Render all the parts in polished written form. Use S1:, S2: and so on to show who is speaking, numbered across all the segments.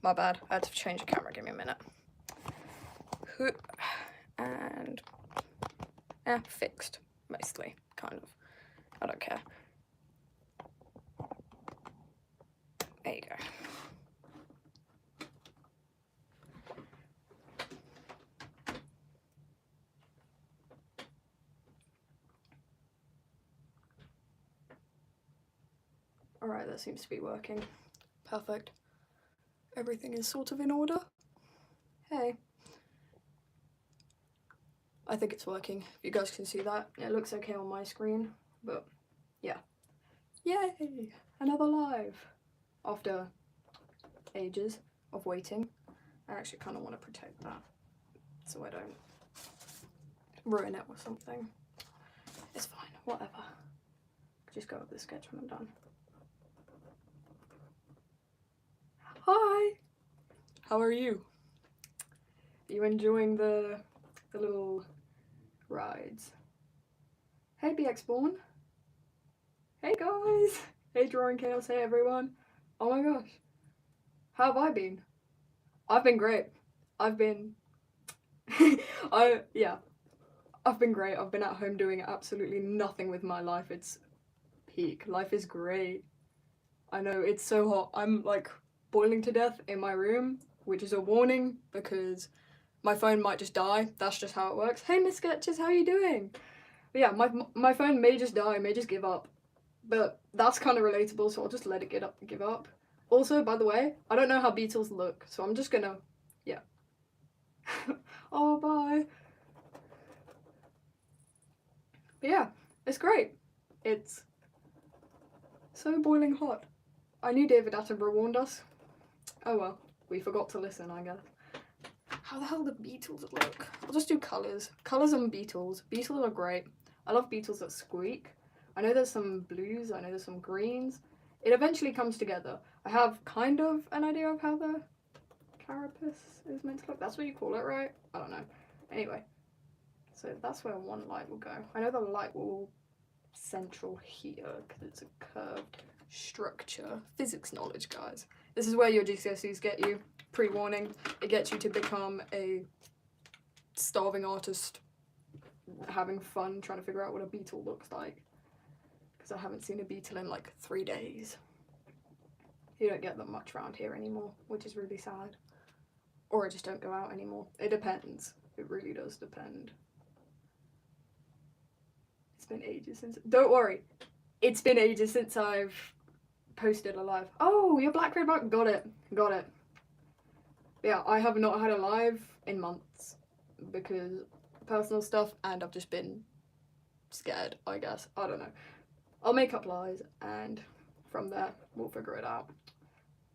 S1: my bad. I had to change the camera. Give me a minute. And fixed, mostly, kind of. I don't care. There you go. Alright, that seems to be working. Perfect. Everything is sort of in order. Hey. I think it's working. You guys can see that. It looks okay on my screen, but yeah. Yay! Another live! After ages of waiting. I actually kind of want to protect that so I don't ruin it with something. It's fine, whatever. Just go with the sketch when I'm done. Hi! How are you? Are you enjoying the little rides? Hey BX Born! Hey guys! Hey Drawing Chaos, hey everyone! Oh my gosh! How have I been? I've been great. I've been... I've been great. I've been at home doing absolutely nothing with my life. It's peak. Life is great. I know, it's so hot. I'm like boiling to death in my room, which is a warning because my phone might just die. That's just how it works. Hey Miss Sketches, how are you doing? But yeah, my phone may just die, may just give up. But that's kind of relatable, so I'll just let it give up. Also, by the way, I don't know how beetles look, so I'm just gonna, yeah. Oh, bye. But yeah, it's great. It's so boiling hot. I knew David Attenborough warned us. Oh well, we forgot to listen, I guess. How the hell do beetles look? I'll just do colours. Colours and beetles. Beetles are great. I love beetles that squeak. I know there's some blues, I know there's some greens. It eventually comes together. I have kind of an idea of how the carapace is meant to look. That's what you call it, right? I don't know. Anyway, so that's where one light will go. I know the light will central here because it's a curved structure. Physics knowledge, guys. This is where your GCSEs get you. Pre-warning, it gets you to become a starving artist having fun trying to figure out what a beetle looks like. Because I haven't seen a beetle in like 3 days. You don't get them much around here anymore, which is really sad. Or I just don't go out anymore. It depends. It really does depend. It's been ages since... Don't worry. It's been ages since I've posted a live. Oh, your Black Red Mark. Got it. Got it. Yeah, I have not had a live in months because personal stuff, and I've just been scared, I guess. I don't know. I'll make up lies, and from there, we'll figure it out.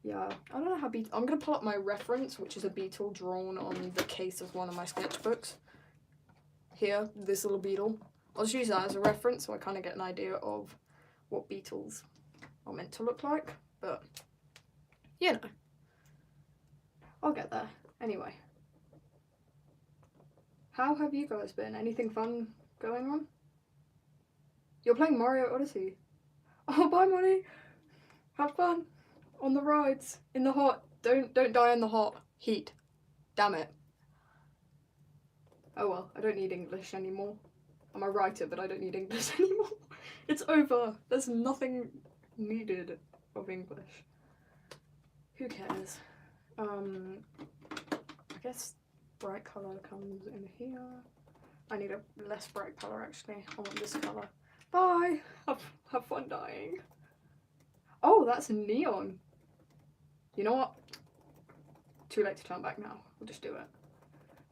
S1: Yeah, I don't know how beetle... I'm going to pull up my reference, which is a beetle drawn on the case of one of my sketchbooks. Here, this little beetle. I'll just use that as a reference so I kind of get an idea of what beetles are meant to look like. But, you know. I'll get there. Anyway. How have you guys been? Anything fun going on? You're playing Mario Odyssey. Oh, bye, Money. Have fun. On the rides. In the hot. Don't die in the hot. Heat. Damn it. Oh well, I don't need English anymore. I'm a writer, but I don't need English anymore. It's over. There's nothing needed of English. Who cares? I guess bright colour comes in here. I need a less bright colour actually. I want this colour. Bye! Have fun dying. Oh, that's neon. You know what? Too late to turn back now. We'll just do it.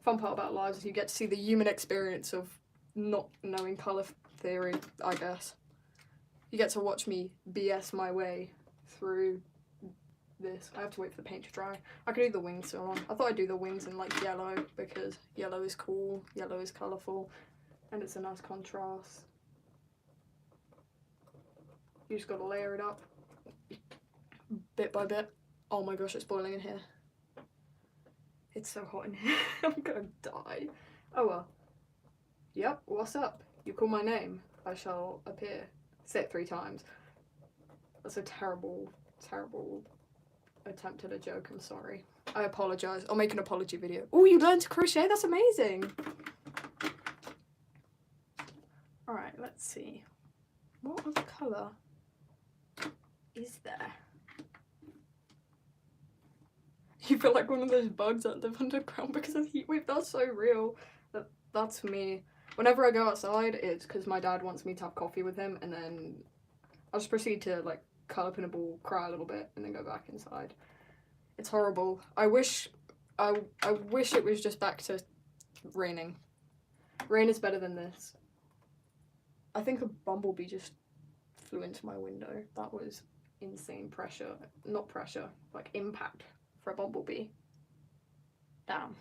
S1: Fun part about lives is you get to see the human experience of not knowing colour theory, I guess. You get to watch me BS my way through this. I have to wait for the paint to dry. I could do the wings so long. I thought I'd do the wings in like yellow because yellow is cool, yellow is colourful, and it's a nice contrast. You just gotta layer it up bit by bit. Oh my gosh, it's boiling in here. It's so hot in here. I'm gonna die. Oh well. Yep, what's up? You call my name, I shall appear. Say it 3 times. That's a terrible, terrible attempted a joke, I'm sorry. I apologise. I'll make an apology video. Oh, you learned to crochet? That's amazing! Alright, let's see. What other colour is there? You feel like one of those bugs that live underground because of the heat wave. That's so real. That's me. Whenever I go outside, it's because my dad wants me to have coffee with him, and then I'll just proceed to like curl up in a ball, cry a little bit, and then go back inside. It's horrible. I wish it was just back to raining. Rain is better than this. I think a bumblebee just flew into my window. That was insane pressure. Not pressure, like impact for a bumblebee. Damn.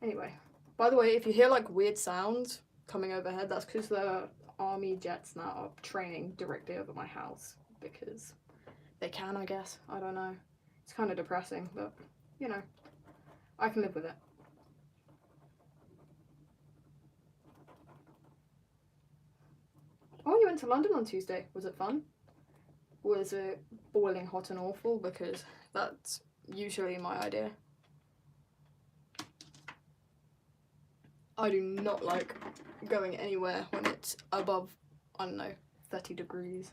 S1: Anyway, by the way, if you hear like weird sounds coming overhead, that's because the army jets now are training directly over my house because they can, I guess. I don't know. It's kind of depressing, but you know, I can live with it. Oh, you went to London on Tuesday. Was it fun? Was it boiling hot and awful? Because that's usually my idea. I do not like going anywhere when it's above, I don't know, 30 degrees.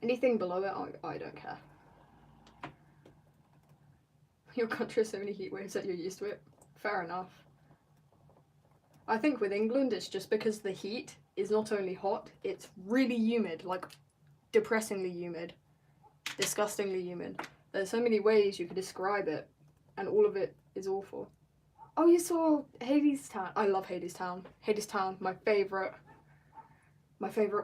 S1: Anything below it, I don't care. Your country has so many heat waves that you're used to it. Fair enough. I think with England, it's just because the heat is not only hot, it's really humid, like depressingly humid, disgustingly humid. There's so many ways you could describe it, and all of it is awful. Oh, you saw Hadestown. I love Hadestown. Hadestown, my favourite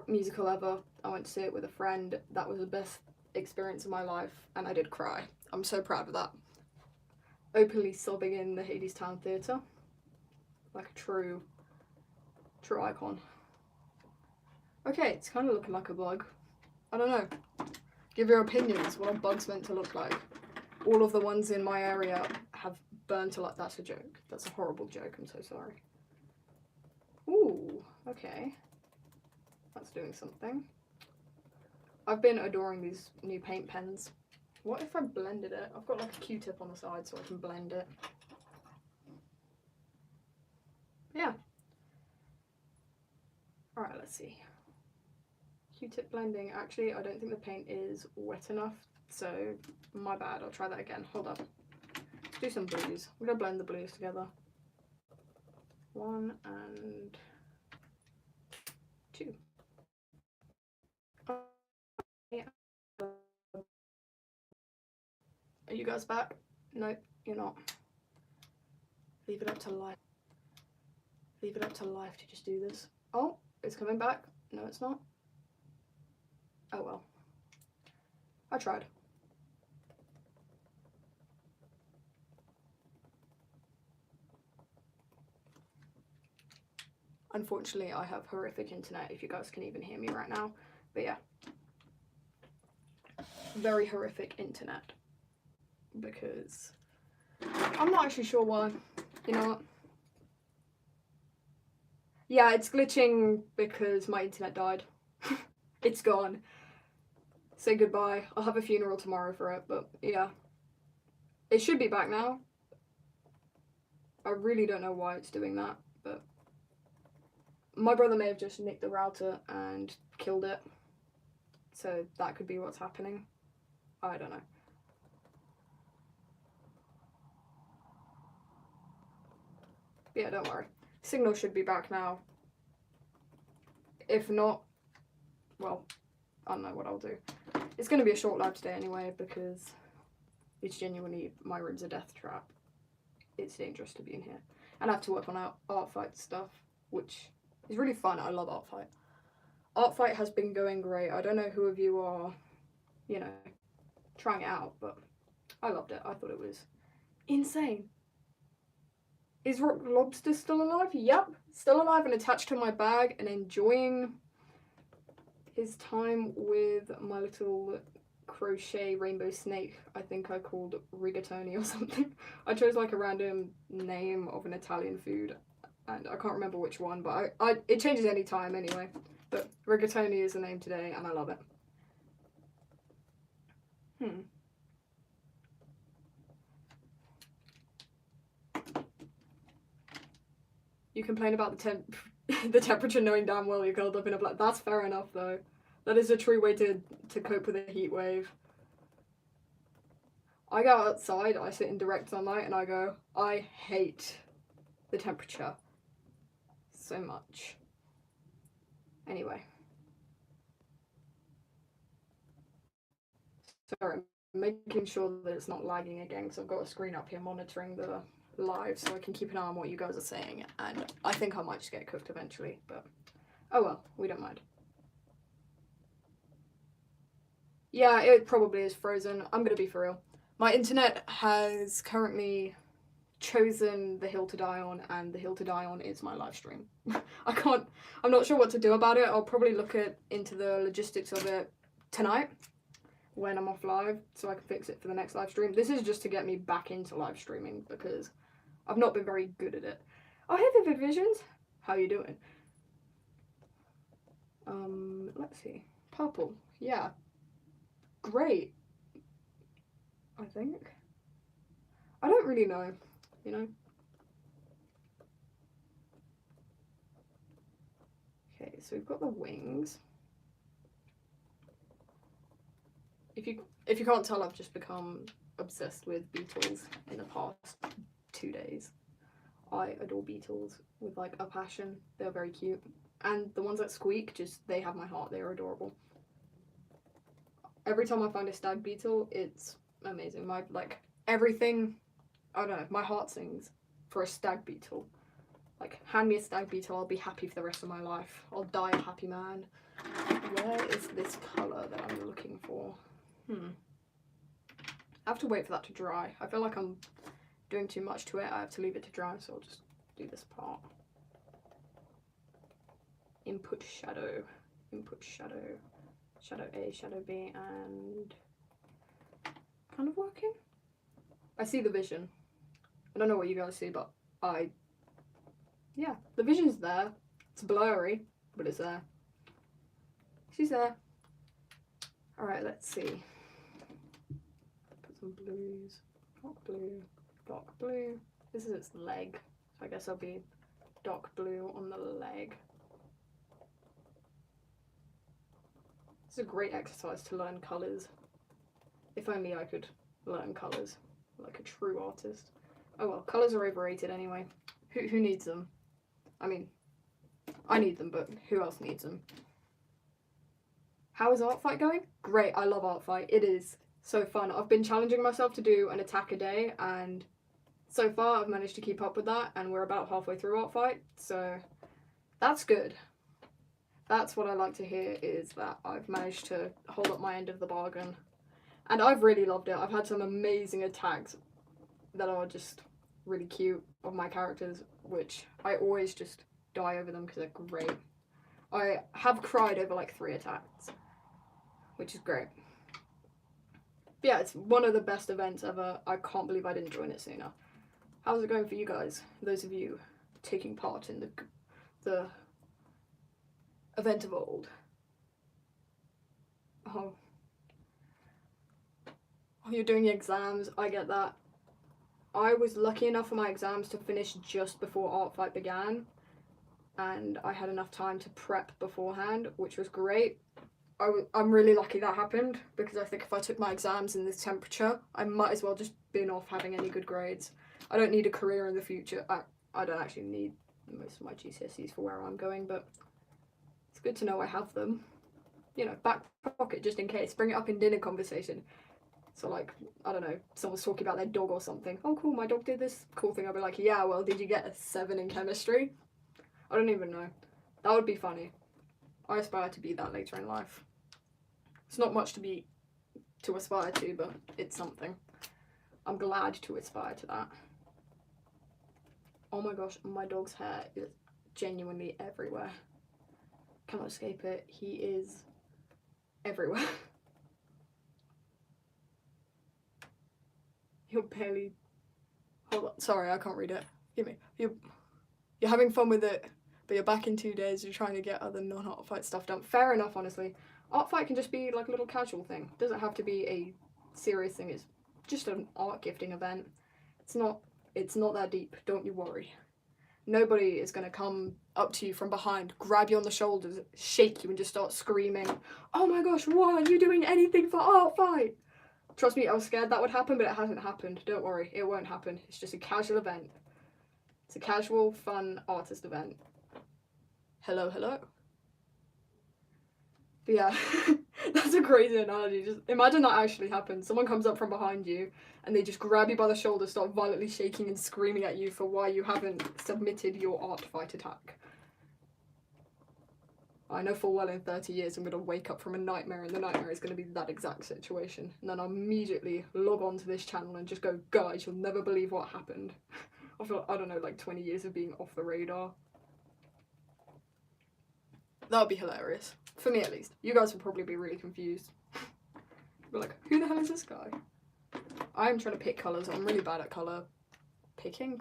S1: musical ever. I went to see it with a friend. That was the best experience of my life, and I did cry. I'm so proud of that. Openly sobbing in the Hadestown Theatre. Like a true icon. Okay, it's kind of looking like a bug. I don't know. Give your opinions. What are bugs meant to look like? All of the ones in my area have burnt a lot. That's a joke. That's a horrible joke. I'm so sorry. Ooh, okay. That's doing something. I've been adoring these new paint pens. What if I blended it? I've got like a Q-tip on the side so I can blend it. Yeah. Alright, let's see. Q-tip blending. Actually, I don't think the paint is wet enough, so my bad. I'll try that again. Hold up. Let's do some blues. I'm gonna blend the blues together. 1 and 2. Are you guys back? Nope, you're not. Leave it up to life. Leave it up to life to just do this. Oh, it's coming back. No, it's not. Oh well. I tried. Unfortunately, I have horrific internet, if you guys can even hear me right now. But yeah. Very horrific internet. Because I'm not actually sure why. You know what? Yeah, it's glitching because my internet died. It's gone. Say goodbye. I'll have a funeral tomorrow for it, but yeah. It should be back now. I really don't know why it's doing that, but my brother may have just nicked the router and killed it. So that could be what's happening. I don't know. But yeah, don't worry. Signal should be back now. If not, well, I don't know what I'll do. It's going to be a short live today anyway because it's genuinely, my room's a death trap. It's dangerous to be in here. And I have to work on art fight stuff, which is really fun. I love art fight. Art fight has been going great. I don't know who of you are, you know, trying it out, but I loved it. I thought it was insane. Is Rock Lobster still alive? Yep, still alive and attached to my bag and enjoying his time with my little crochet rainbow snake. I think I called rigatoni or something. I chose like a random name of an Italian food and I can't remember which one, but it changes any time anyway. But rigatoni is the name today and I love it. Hmm. You complain about the temperature knowing damn well you're curled up in a blanket. That's fair enough, though. That is a true way to cope with a heat wave. I go outside, I sit in direct sunlight, and I go, I hate the temperature so much. Anyway. Sorry, I'm making sure that it's not lagging again, because I've got a screen up here monitoring the live so I can keep an eye on what you guys are saying, and I think I might just get cooked eventually, but oh well, we don't mind. Yeah, it probably is frozen. I'm gonna be for real. My internet has currently chosen the hill to die on, and the hill to die on is my live stream. I'm not sure what to do about it. I'll probably look into the logistics of it tonight when I'm off live so I can fix it for the next live stream. This is just to get me back into live streaming because I've not been very good at it. Oh, hey Vivid Visions! How you doing? Let's see. Purple. Yeah. Great. I think. I don't really know, you know? Okay, so we've got the wings. If you can't tell, I've just become obsessed with beetles in the past 2 days. I adore beetles with like a passion. They're very cute. And the ones that squeak, they have my heart. They're adorable. Every time I find a stag beetle, it's amazing. Everything, I don't know, my heart sings for a stag beetle. Like, hand me a stag beetle, I'll be happy for the rest of my life. I'll die a happy man. Where is this colour that I'm looking for? I have to wait for that to dry. I feel like I'm doing too much to it. I have to leave it to dry, so I'll just do this part. Input shadow, shadow A, shadow B, and kind of working. I see the vision. I don't know what you guys see, but yeah, the vision's there. It's blurry, but it's there. She's there. Alright, let's see. Put some blues. Dark blue. This is its leg. So I guess I'll be dark blue on the leg. This is a great exercise to learn colours. If only I could learn colours like a true artist. Oh well, colours are overrated anyway. Who needs them? I mean, I need them, but who else needs them? How is Art Fight going? Great, I love Art Fight. It is so fun. I've been challenging myself to do an attack a day, and so far I've managed to keep up with that, and we're about halfway through Art Fight, so that's good. That's what I like to hear, is that I've managed to hold up my end of the bargain. And I've really loved it. I've had some amazing attacks that are just really cute of my characters, which I always just die over them because they're great. I have cried over like 3 attacks, which is great. But yeah, it's one of the best events ever. I can't believe I didn't join it sooner. How's it going for you guys? Those of you taking part in the event of old. Oh, you're doing your exams. I get that. I was lucky enough for my exams to finish just before Art Fight began, and I had enough time to prep beforehand, which was great. I'm really lucky that happened, because I think if I took my exams in this temperature, I might as well just been off having any good grades. I don't need a career in the future. I don't actually need most of my GCSEs for where I'm going, but it's good to know I have them. You know, back pocket just in case. Bring it up in dinner conversation. So like, I don't know, someone's talking about their dog or something. Oh cool, my dog did this cool thing. I'll be like, yeah, well, did you get a 7 in chemistry? I don't even know. That would be funny. I aspire to be that later in life. It's not much to aspire to, but it's something. I'm glad to aspire to that. Oh my gosh, my dog's hair is genuinely everywhere. Cannot escape it. He is everywhere. You're barely... Hold on. Sorry, I can't read it. Give me. You're having fun with it, but you're back in 2 days. You're trying to get other non-Art Fight stuff done. Fair enough, honestly. Art Fight can just be like a little casual thing. It doesn't have to be a serious thing. It's just an art gifting event. It's not that deep, don't you worry. Nobody is going to come up to you from behind, grab you on the shoulders, shake you and just start screaming, "Oh my gosh, why aren't you doing anything for Art Fight?" Trust me, I was scared that would happen, but it hasn't happened. Don't worry, it won't happen. It's just a casual event. It's a casual, fun artist event. Hello, hello. But yeah, that's a crazy analogy. Just imagine that actually happens. Someone comes up from behind you and they just grab you by the shoulder, start violently shaking and screaming at you for why you haven't submitted your Art Fight attack. I know full well in 30 years I'm going to wake up from a nightmare and the nightmare is going to be that exact situation. And then I'll immediately log on to this channel and just go, "Guys, you'll never believe what happened." After, I don't know, like 20 years of being off the radar. That would be hilarious. For me, at least. You guys will probably be really confused. You're like, who the hell is this guy? I'm trying to pick colours. I'm really bad at colour picking.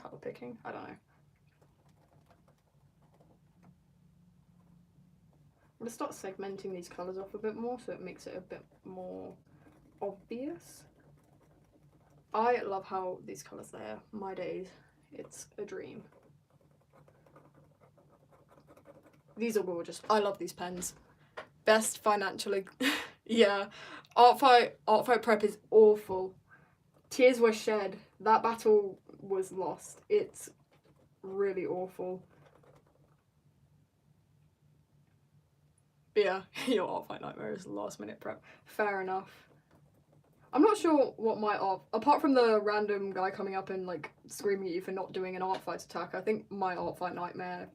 S1: I don't know. I'm going to start segmenting these colours off a bit more so it makes it a bit more obvious. I love how these colours there, my days, it's a dream. These are gorgeous. I love these pens. Best financially. Yeah. Art Fight Prep is awful. Tears were shed. That battle was lost. It's really awful. But yeah, your Art Fight Nightmare is last minute prep. Fair enough. I'm not sure what my art, apart from the random guy coming up and like screaming at you for not doing an Art Fight attack, I think my Art Fight Nightmare,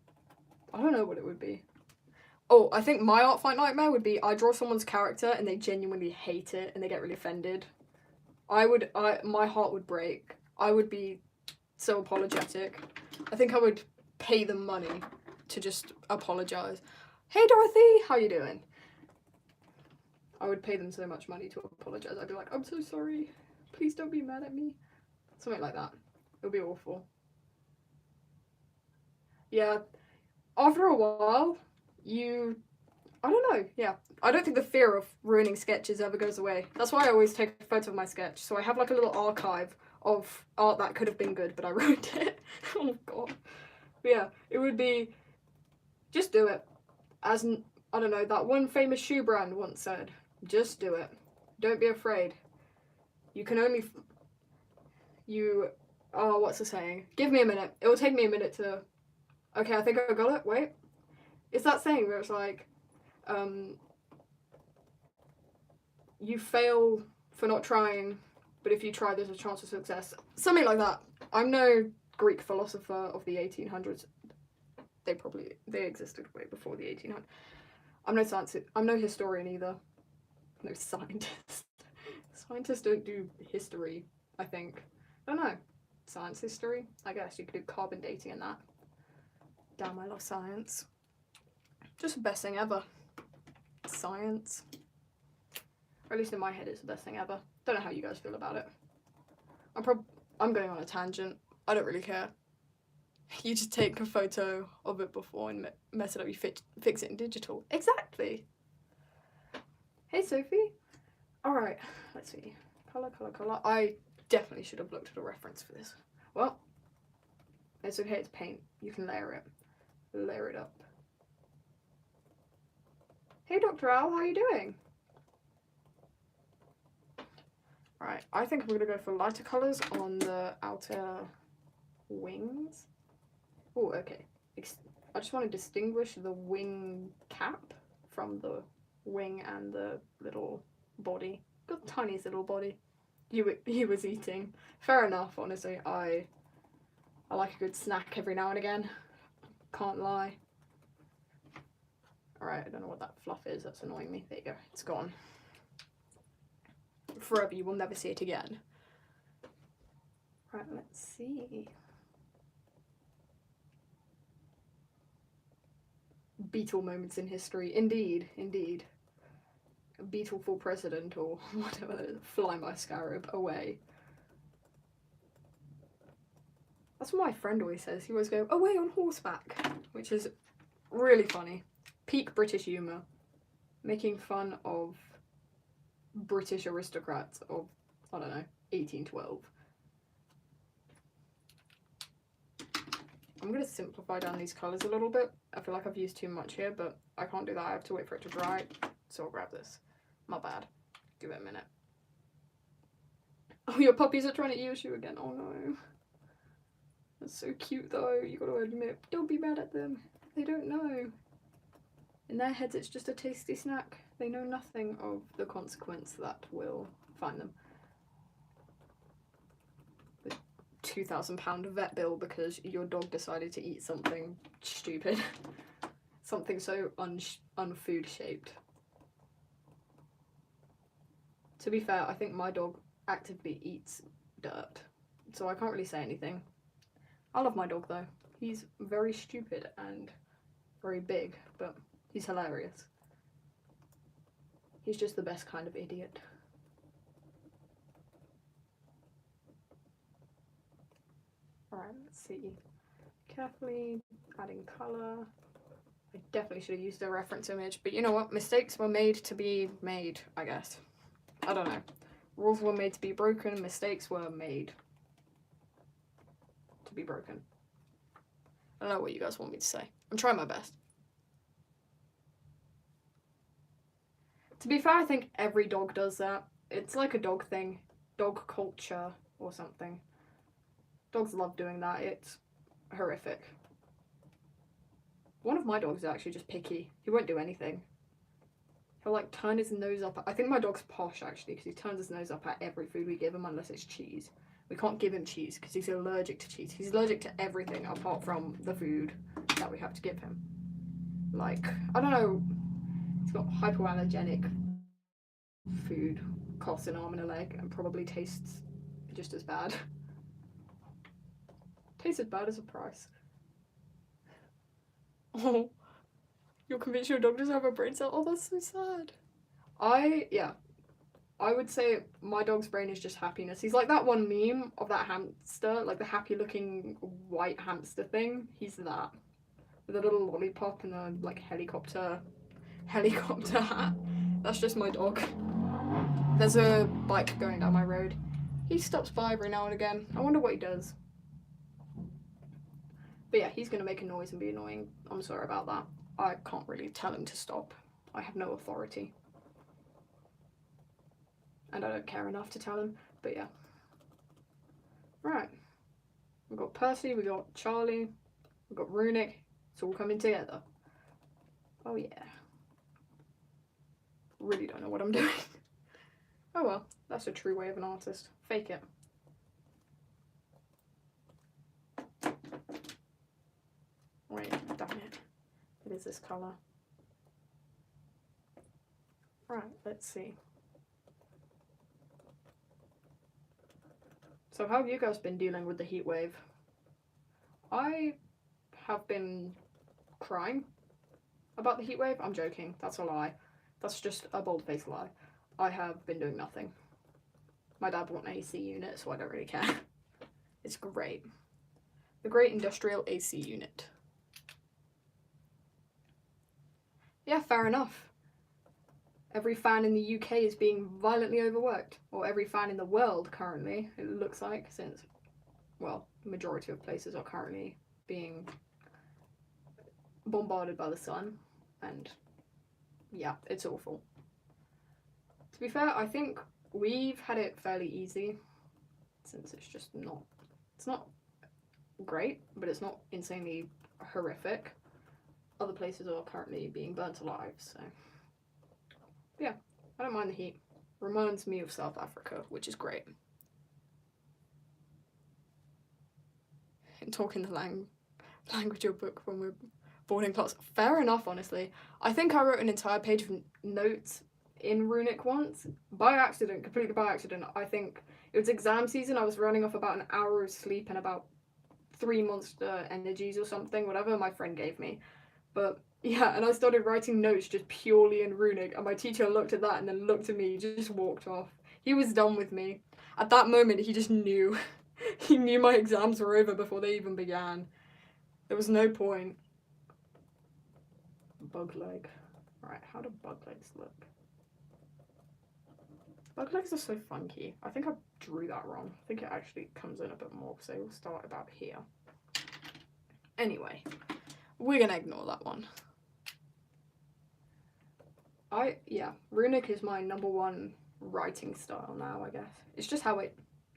S1: I don't know what it would be. Oh, I think my Art Fight Nightmare would be I draw someone's character and they genuinely hate it and they get really offended. My heart would break. I would be so apologetic. I think I would pay them money to just apologise. "Hey Dorothy, how you doing?" I would pay them so much money to apologise. I'd be like, "I'm so sorry. Please don't be mad at me." Something like that. It would be awful. Yeah. After a while, I don't know, yeah. I don't think the fear of ruining sketches ever goes away. That's why I always take a photo of my sketch. So I have like a little archive of art that could have been good, but I ruined it. Oh god. But yeah, it would be, just do it. As, I don't know, that one famous shoe brand once said, just do it. Don't be afraid. You can only, what's the saying? Give me a minute. It will take me a minute to, okay, I think I got it. Wait. It's that saying where it's like, you fail for not trying, but if you try, there's a chance of success. Something like that. I'm no Greek philosopher of the 1800s. They existed way before the 1800s. I'm no historian either. No scientist. Scientists don't do history, I think. I don't know. Science history? I guess you could do carbon dating and that. Damn, I love science. Just the best thing ever. Science. Or at least in my head, it's the best thing ever. Don't know how you guys feel about it. I'm going on a tangent. I don't really care. You just take a photo of it before and mess it up. You fix it in digital. Exactly. Hey, Sophie. Alright, let's see. Colour. I definitely should have looked at a reference for this. Well, it's okay, it's paint. You can layer it. Layer it up. Hey, Dr. Owl, how are you doing? Right, I think I'm going to go for lighter colours on the outer wings. Oh, okay. I just want to distinguish the wing cap from the wing and the little body. Got the tiniest little body. He was eating. Fair enough, honestly. I like a good snack every now and again. Can't lie. Alright, I don't know what that fluff is. That's annoying me. There you go. It's gone. Forever, you will never see it again. Right, let's see. Beetle moments in history. Indeed. A beetle for president or whatever. Fly my scarab away. That's what my friend always says. He always go, away on horseback. Which is really funny. Peak British humour. Making fun of British aristocrats, of I don't know, 1812. I'm going to simplify down these colours a little bit. I feel like I've used too much here, but I can't do that. I have to wait for it to dry. So I'll grab this. My bad. Give it a minute. Oh, your puppies are trying to use you again. Oh no. That's so cute though. You gotta admit. Don't be mad at them. They don't know. In their heads it's just a tasty snack. They know nothing of the consequence that will find them. The £2,000 vet bill because your dog decided to eat something stupid. Something so unfood shaped. To be fair, I think my dog actively eats dirt, so I can't really say anything. I love my dog though. He's very stupid and very big, but he's hilarious. He's just the best kind of idiot. Alright, let's see. Carefully adding colour. I definitely should have used a reference image, but you know what? Mistakes were made to be made, I guess. I don't know. Rules were made to be broken, mistakes were made to be broken. I don't know what you guys want me to say. I'm trying my best. To be fair, I think every dog does that. It's like a dog thing. Dog culture or something. Dogs love doing that. It's horrific. One of my dogs is actually just picky. He won't do anything. He'll like turn his nose up. I think my dog's posh actually because he turns his nose up at every food we give him unless it's cheese. We can't give him cheese because he's allergic to cheese. He's allergic to everything apart from the food that we have to give him. Like, I don't know, he's got hypoallergenic food, costs an arm and a leg, and probably tastes just as bad. Tastes as bad as a price. Oh, you're convinced your dog doesn't have a brain cell? Oh, that's so sad. I would say my dog's brain is just happiness. He's like that one meme of that hamster, like the happy looking white hamster thing. He's that. With a little lollipop and a like helicopter hat. That's just my dog. There's a bike going down my road. He stops by every now and again. I wonder what he does. But yeah, he's gonna make a noise and be annoying. I'm sorry about that. I can't really tell him to stop. I have no authority. And I don't care enough to tell him, but yeah. Right. We've got Percy, we've got Charlie, we've got Runic. It's all coming together. Oh yeah. Really don't know what I'm doing. Oh well, that's a true way of an artist. Fake it. Wait, damn it. It is this colour. Right, let's see. So how have you guys been dealing with the heat wave? I have been crying about the heat wave. I'm joking, that's a lie. That's just a bold-faced lie. I have been doing nothing. My dad bought an AC unit, so I don't really care. It's great. The Great Industrial AC Unit. Yeah, fair enough. Every fan in the UK is being violently overworked. Or every fan in the world currently, it looks like, since, well, the majority of places are currently being bombarded by the sun. And yeah, it's awful. To be fair, I think we've had it fairly easy, since it's just not, it's not great, but it's not insanely horrific. Other places are currently being burnt alive, so yeah, I don't mind the heat. Reminds me of South Africa, which is great. And talking the language of book when we're boarding class. Fair enough, honestly. I think I wrote an entire page of notes in Runic once, by accident, completely by accident. I think it was exam season, I was running off about an hour of sleep and about 3 Monster Energies or something, whatever my friend gave me. But yeah, and I started writing notes just purely in Runic, and my teacher looked at that and then looked at me, just walked off. He was done with me. At that moment, he just knew. He knew my exams were over before they even began. There was no point. Bug leg. Right, how do bug legs look? Bug legs are so funky. I think I drew that wrong. I think it actually comes in a bit more, so we'll start about here. Anyway, we're gonna ignore that one. Yeah, runic is my #1 writing style now, I guess. It's just how it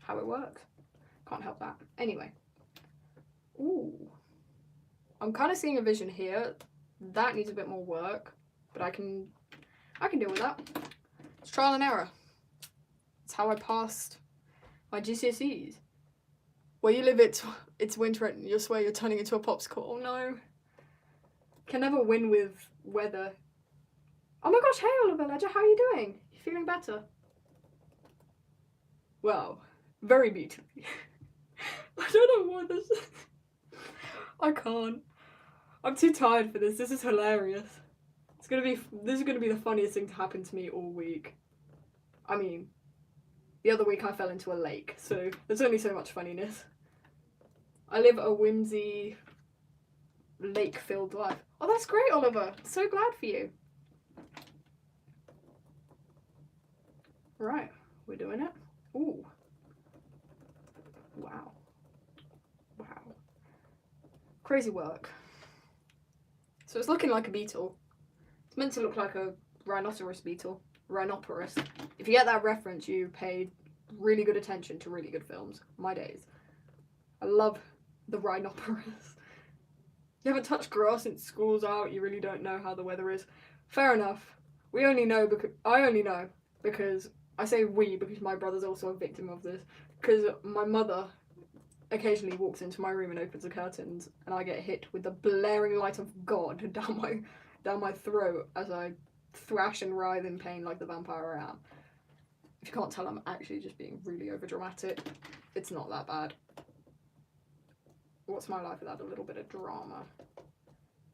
S1: works. Can't help that. Anyway. Ooh. I'm kind of seeing a vision here. That needs a bit more work, but I can deal with that. It's trial and error. It's how I passed my GCSEs. Where you live, it's winter and you swear you're turning into a popsicle. Oh no. Can never win with weather. Oh my gosh, hey Oliver Ledger, how are you doing? You feeling better? Well, very beautifully. I don't know what this is. I can't. I'm too tired for this. This is hilarious. This is gonna be the funniest thing to happen to me all week. I mean, the other week I fell into a lake, so there's only so much funniness. I live a whimsy, lake-filled life. Oh, that's great, Oliver. So glad for you. Right, we're doing it. Ooh. Wow. Wow. Crazy work. So it's looking like a beetle. It's meant to look like a rhinoceros beetle. Rhinoceros. If you get that reference, you paid really good attention to really good films. My days. I love the rhinoceros. You haven't touched grass since school's out, you really don't know how the weather is. Fair enough. I only know because I say we because my brother's also a victim of this. Because my mother occasionally walks into my room and opens the curtains and I get hit with the blaring light of God down my throat as I thrash and writhe in pain like the vampire I am. If you can't tell, I'm actually just being really overdramatic. It's not that bad. What's my life without a little bit of drama?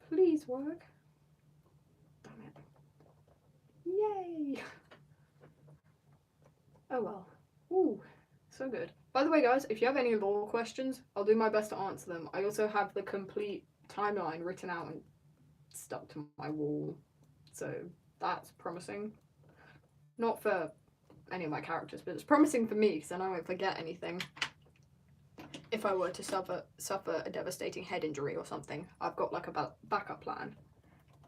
S1: Please work. Damn it. Yay! Oh well. Ooh, so good. By the way, guys, if you have any lore questions, I'll do my best to answer them. I also have the complete timeline written out and stuck to my wall, so that's promising. Not for any of my characters, but it's promising for me because then I won't forget anything. If I were to suffer a devastating head injury or something, I've got like a backup plan.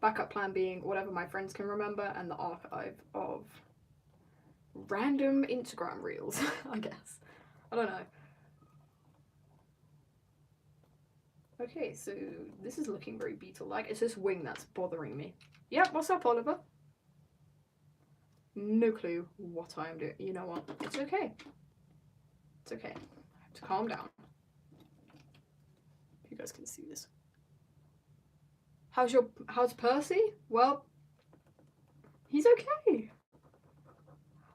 S1: Backup plan being whatever my friends can remember and the archive of random Instagram reels, I guess. I don't know. Okay, so this is looking very beetle-like. It's this wing that's bothering me. Yep, what's up, Oliver? No clue what I am doing. You know what? It's okay. It's okay. I have to calm down. You guys can see this. How's Percy? Well, he's okay.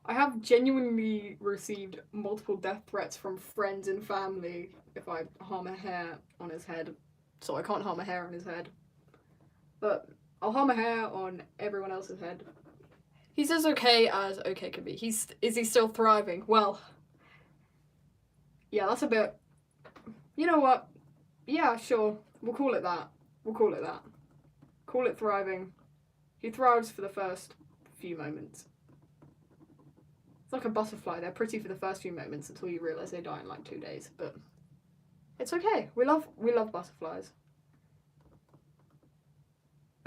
S1: I have genuinely received multiple death threats from friends and family if I harm a hair on his head. So I can't harm a hair on his head. But I'll harm a hair on everyone else's head. He's as okay as okay can be. Is he still thriving? Well, yeah, that's a bit... You know what? Yeah, sure. We'll call it that. We'll call it that. Call it thriving. He thrives for the first few moments. It's like a butterfly. They're pretty for the first few moments until you realise they die in like 2 days. But it's okay. We love butterflies.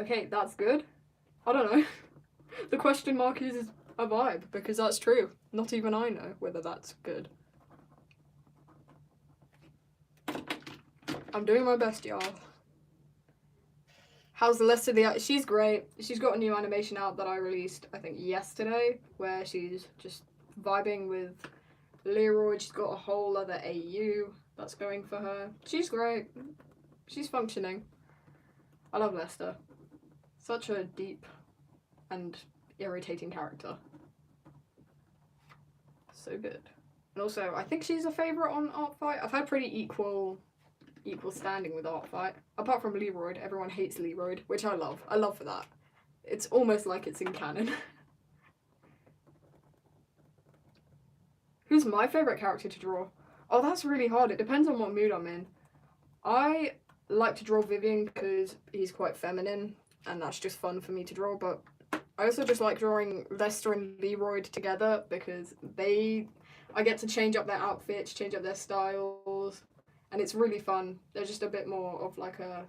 S1: Okay, that's good. I don't know. The question mark is a vibe because that's true. Not even I know whether that's good. I'm doing my best, y'all. How's Lester she's great. She's got a new animation out that I released, I think, yesterday, where she's just vibing with Leroy. She's got a whole other AU that's going for her. She's great. She's functioning. I love Lester. Such a deep and irritating character. So good. And also, I think she's a favourite on Artfight. I've had pretty equal standing with Artfight. Apart from Leroy, everyone hates Leroy, which I love. I love for that. It's almost like it's in canon. Who's my favourite character to draw? Oh, that's really hard. It depends on what mood I'm in. I like to draw Vivian because he's quite feminine, and that's just fun for me to draw, but I also just like drawing Lester and Leroy together because I get to change up their outfits, change up their styles, and it's really fun. They're just a bit more of like a,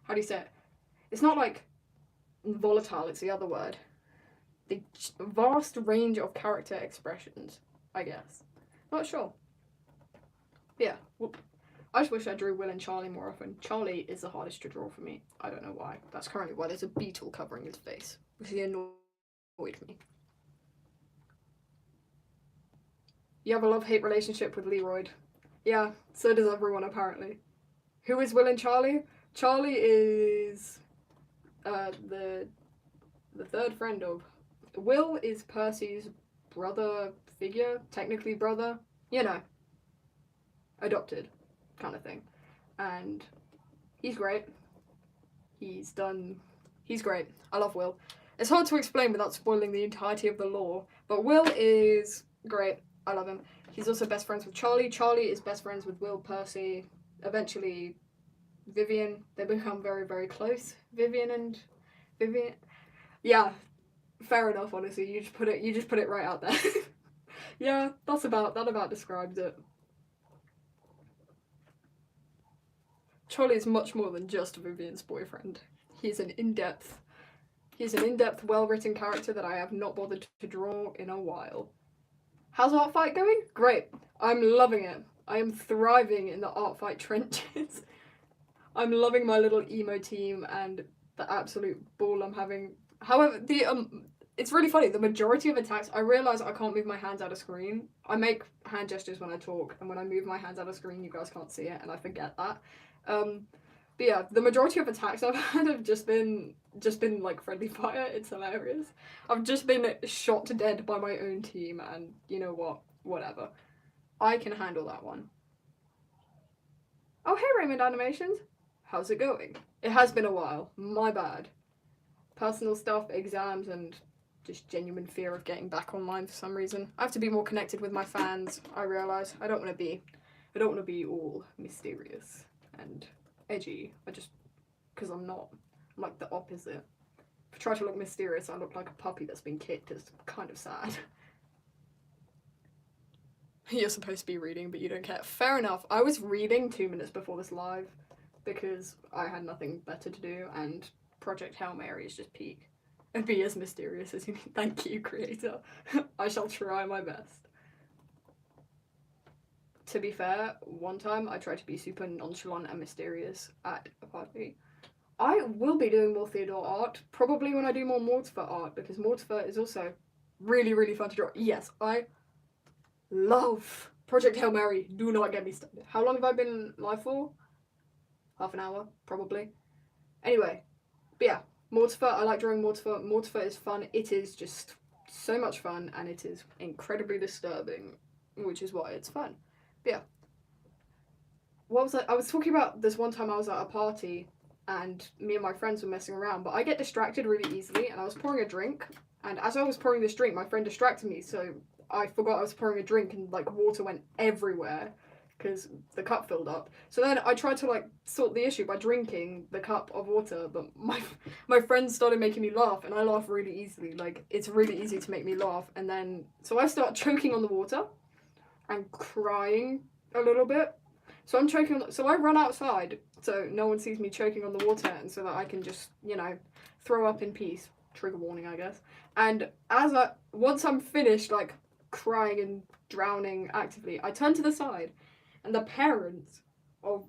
S1: how do you say it? It's not like volatile, it's the other word. The vast range of character expressions, I guess. Not sure. Yeah, well, I just wish I drew Will and Charlie more often. Charlie is the hardest to draw for me. I don't know why. That's currently why there's a beetle covering his face, which annoyed me. You have a love-hate relationship with Leroy. Yeah, so does everyone apparently. Who is Will and Charlie? Charlie is the third friend of Will is Percy's brother figure, technically brother, you know, adopted kind of thing. And he's great. He's great. I love Will. It's hard to explain without spoiling the entirety of the lore, but Will is great. I love him. He's also best friends with Charlie. Charlie is best friends with Will, Percy, eventually Vivian. They become very, very close. Vivian. Yeah, fair enough, honestly. You just put it right out there. Yeah, that about describes it. Charlie is much more than just Vivian's boyfriend. He's an in-depth, well-written character that I have not bothered to draw in a while. How's Art Fight going? Great. I'm loving it. I am thriving in the Art Fight trenches. I'm loving my little emo team and the absolute ball I'm having. However, it's really funny. The majority of attacks, I realise I can't move my hands out of screen. I make hand gestures when I talk, and when I move my hands out of screen, you guys can't see it, and I forget that. But yeah, the majority of attacks I've had have just been like friendly fire. It's hilarious. I've just been shot to dead by my own team, and you know what? Whatever. I can handle that one. Oh, hey Raymond Animations. How's it going? It has been a while. My bad. Personal stuff, exams, and just genuine fear of getting back online for some reason. I have to be more connected with my fans, I realise. I don't want to be all mysterious and edgy. Because I'm not. I'm like the opposite. If I try to look mysterious, I look like a puppy that's been kicked. It's kind of sad. You're supposed to be reading, but you don't care. Fair enough. I was reading 2 minutes before this live because I had nothing better to do, and Project Hail Mary is just peak. And be as mysterious as you need. Thank you, creator. I shall try my best. To be fair, one time I tried to be super nonchalant and mysterious at a party. I will be doing more Theodore art, probably when I do more Mortifer art, because Mortifer is also really, really fun to draw. Yes, I love Project Hail Mary. Do not get me started. How long have I been live for? Half an hour, probably. Anyway, but yeah, Mortifer, I like drawing Mortifer. Mortifer is fun. It is just so much fun, and it is incredibly disturbing, which is why it's fun. But yeah. What was I was talking about this one time I was at a party, and me and my friends were messing around, but I get distracted really easily, and I was pouring a drink, and as I was pouring this drink, my friend distracted me, so I forgot I was pouring a drink, and like water went everywhere because the cup filled up. So then I tried to like sort the issue by drinking the cup of water, but my friends started making me laugh, and I laugh really easily. Like, it's really easy to make me laugh, and then so I start choking on the water and crying a little bit. So I'm choking on, so I run outside so no one sees me choking on the water, and so that I can just, you know, throw up in peace. Trigger warning, I guess. And once I'm finished like crying and drowning actively, I turn to the side, and the parents of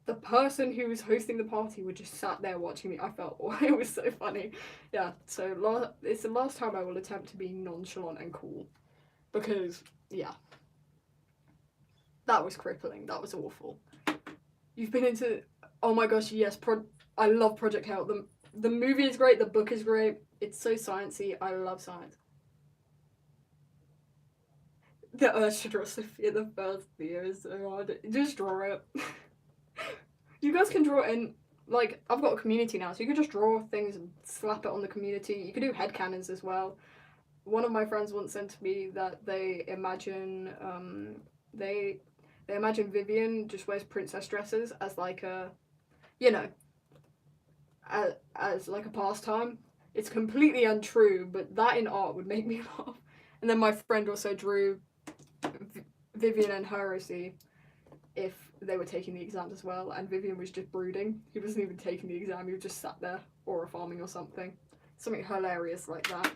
S1: the person who was hosting the party were just sat there watching me. I felt, oh, it was so funny. Yeah, so it's the last time I will attempt to be nonchalant and cool. Because, yeah. That was crippling. That was awful. You've been into... Oh my gosh, yes. I love Project Hail. The movie is great. The book is great. It's so sciencey. I love science. The urge to draw Sophia the First Theo is so hard. Just draw it. You guys can draw in... Like, I've got a community now, so you can just draw things and slap it on the community. You can do headcanons as well. One of my friends once said to me that they imagine... They imagine Vivian just wears princess dresses as like a, you know, as like a pastime. It's completely untrue, but that in art would make me laugh. And then my friend also drew Vivian and Heresy if they were taking the exams as well, and Vivian was just brooding. He wasn't even taking the exam, he was just sat there, aura farming or something. Something hilarious like that.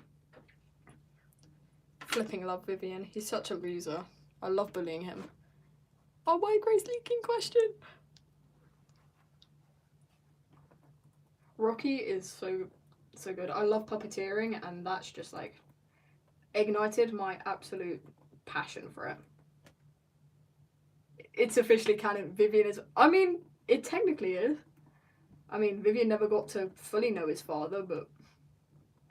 S1: Flipping love Vivian. He's such a loser. I love bullying him. Oh, why Grace leaking question? Rocky is so good. I love puppeteering, and that's just like ignited my absolute passion for it. It's officially canon. Vivian is. I mean, it technically is. I mean, Vivian never got to fully know his father, but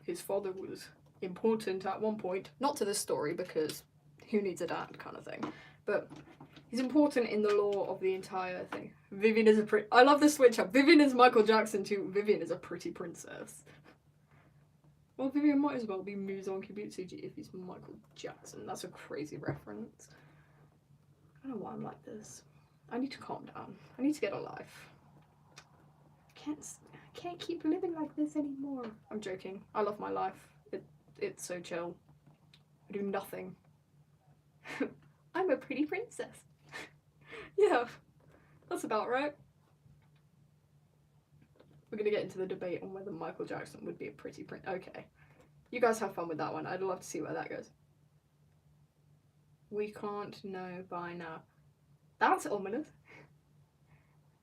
S1: his father was important at one point. Not to this story, because who needs a dad kind of thing. But he's important in the lore of the entire thing. Vivian is a pretty... I love the switch up. Vivian is Michael Jackson too. Vivian is a pretty princess. Well, Vivian might as well be Muzan Kibutsuji if he's Michael Jackson. That's a crazy reference. I don't know why I'm like this. I need to calm down. I need to get a life. I can't keep living like this anymore. I'm joking. I love my life. It's so chill. I do nothing. I'm a pretty princess. Yeah, that's about right. We're gonna get into the debate on whether Michael Jackson would be a pretty prince. Okay. You guys have fun with that one. I'd love to see where that goes. We can't know by now. That's ominous.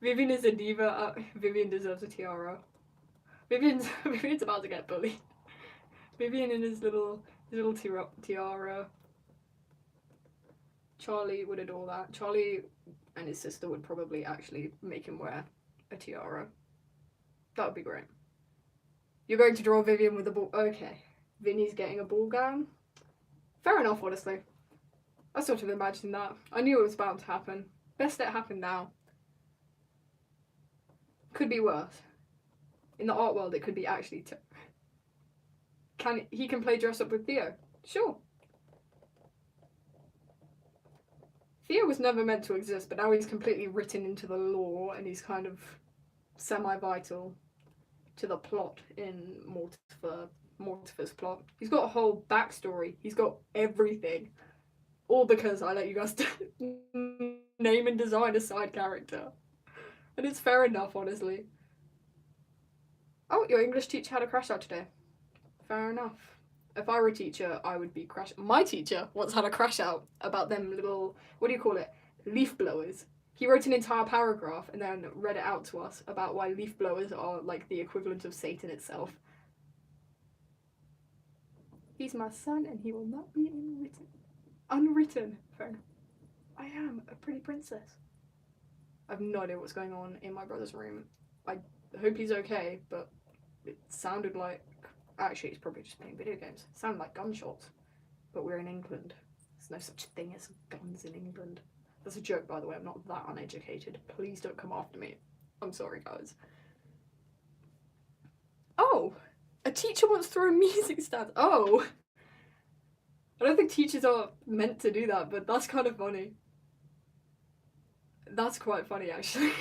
S1: Vivian is a diva. Vivian deserves a tiara. Vivian's about to get bullied. Vivian in his little tiara. Charlie would adore that. Charlie and his sister would probably actually make him wear a tiara. That would be great. You're going to draw Vivian with a ball. Okay. Vinny's getting a ball gown. Fair enough, honestly. I sort of imagined that. I knew it was bound to happen. Best it happened now. Could be worse. In the art world, it could be actually... He can play dress up with Theo? Sure. Theo was never meant to exist, but now he's completely written into the lore, and he's kind of semi-vital to the plot in Mortifer's plot. He's got a whole backstory. He's got everything. All because I let you guys name and design a side character. And it's fair enough, honestly. Oh, your English teacher had a crash out today. Fair enough. If I were a teacher, I would be crash. My teacher once had a crash out about them little, what do you call it? Leaf blowers. He wrote an entire paragraph and then read it out to us about why leaf blowers are like the equivalent of Satan itself. He's my son and he will not be unwritten. Fair enough. I am a pretty princess. I have no idea what's going on in my brother's room. I hope he's okay, but it sounded like... Actually, he's probably just playing video games. It sounded like gunshots. But we're in England. There's no such thing as guns in England. That's a joke, by the way. I'm not that uneducated. Please don't come after me. I'm sorry, guys. Oh! A teacher once threw a music stand. Oh! I don't think teachers are meant to do that, but that's kind of funny. That's quite funny, actually.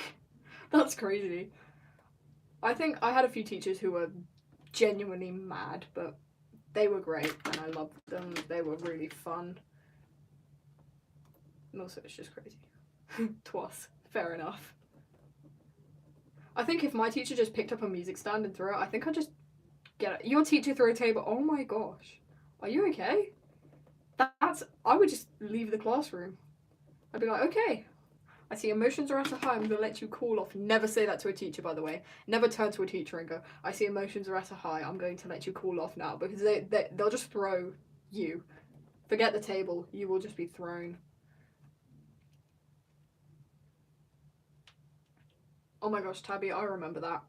S1: That's crazy. I think I had a few teachers who were genuinely mad, but they were great and I loved them. They were really fun. And also, it's just crazy. Twas. Fair enough. I think if my teacher just picked up a music stand and threw it, I think I'd just get it. Your teacher threw a table. Oh my gosh. Are you okay? I would just leave the classroom. I'd be like, okay. I see emotions are at a high, I'm going to let you cool off. Never say that to a teacher, by the way. Never turn to a teacher and go, I see emotions are at a high, I'm going to let you cool off now. Because they'll just throw you. Forget the table, you will just be thrown. Oh my gosh, Tabby, I remember that.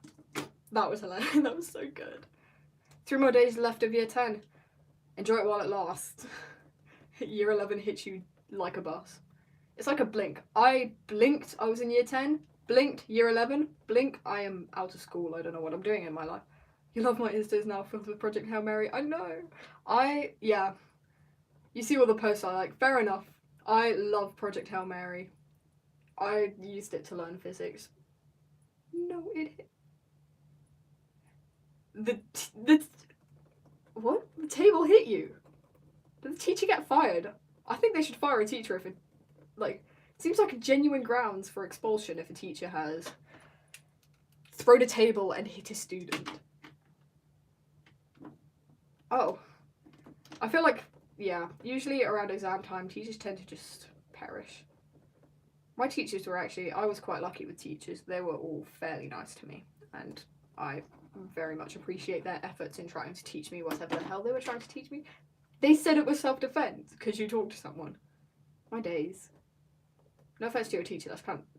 S1: That was hilarious. That was so good. 3 more days left of year 10. Enjoy it while it lasts. Year 11 hits you like a bus. It's like a blink. I blinked, I was in year 10. Blinked, year 11. Blink, I am out of school. I don't know what I'm doing in my life. You love my Instas now filled with Project Hail Mary. I know. Yeah. You see all the posts I like. Fair enough. I love Project Hail Mary. I used it to learn physics. No, it... What? The table hit you? Did the teacher get fired? I think they should fire a teacher if it, like, seems like a genuine grounds for expulsion if a teacher has thrown a table and hit a student. Oh. I feel like, yeah, usually around exam time, teachers tend to just perish. My teachers were actually, I was quite lucky with teachers. They were all fairly nice to me, and I very much appreciate their efforts in trying to teach me whatever the hell they were trying to teach me. They said it was self-defense because you talk to someone. My days. No offense to your teacher,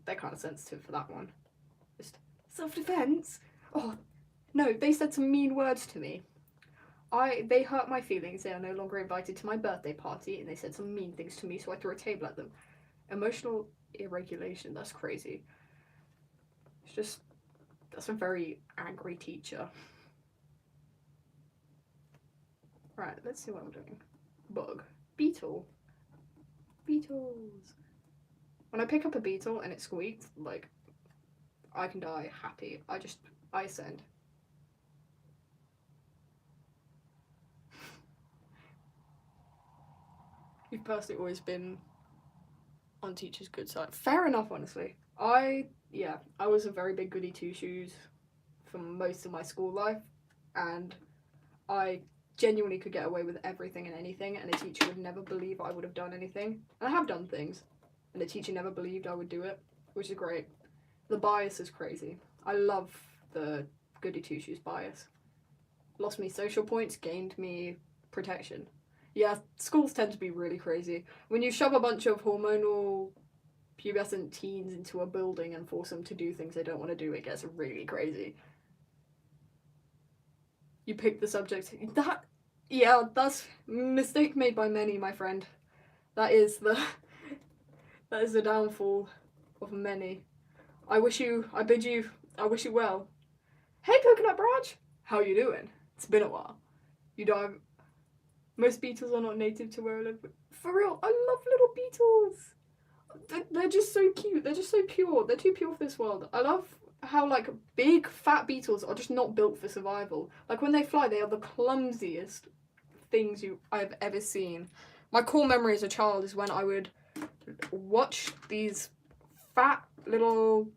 S1: they're kind of sensitive for that one. Just self-defense? Oh, no, they said some mean words to me. They hurt my feelings. They are no longer invited to my birthday party, and they said some mean things to me, so I threw a table at them. Emotional irregulation, that's crazy. It's just, that's a very angry teacher. Right, let's see what I'm doing. Bug. Beetle. Beetles. When I pick up a beetle and it squeaks, like, I can die happy. I send. You've personally always been on teachers' good side. Fair enough, honestly. I was a very big goody two-shoes for most of my school life, and I genuinely could get away with everything and anything, and a teacher would never believe I would have done anything. And I have done things, and the teacher never believed I would do it, which is great. The bias is crazy. I love the goody two-shoes bias. Lost me social points, gained me protection. Yeah, schools tend to be really crazy. When you shove a bunch of hormonal pubescent teens into a building and force them to do things they don't want to do, it gets really crazy. You pick the subject. That's mistake made by many, my friend. That is the downfall of many. I wish you well. Hey, Coconut Branch! How you doing? It's been a while. You know, most beetles are not native to where I live. For real, I love little beetles. They're just so cute. They're just so pure. They're too pure for this world. I love how, like, big, fat beetles are just not built for survival. Like, when they fly, they are the clumsiest things I've ever seen. My core memory as a child is when I would watch these fat little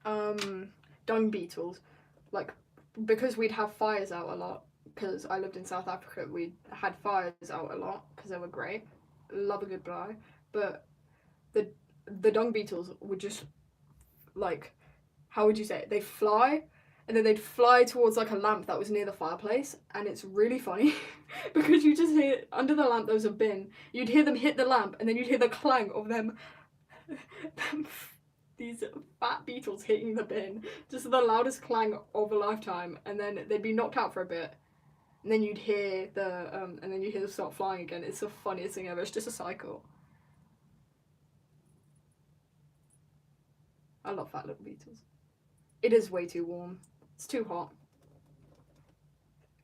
S1: dung beetles, like, because we'd have fires out a lot, because I lived in South Africa, we had fires out a lot, because they were great. Love a good fly. But the dung beetles would just, like, how would you say it? They'd fly, and then they'd fly towards, like, a lamp that was near the fireplace, and it's really funny, because you just hear, under the lamp there was a bin, you'd hear them hit the lamp, and then you'd hear the clang of them these fat beetles hitting the bin, just the loudest clang of a lifetime, and then they'd be knocked out for a bit, and then you'd hear them start flying again. It's the funniest thing ever. It's just a cycle. I love fat little beetles. It is way too warm. It's too hot.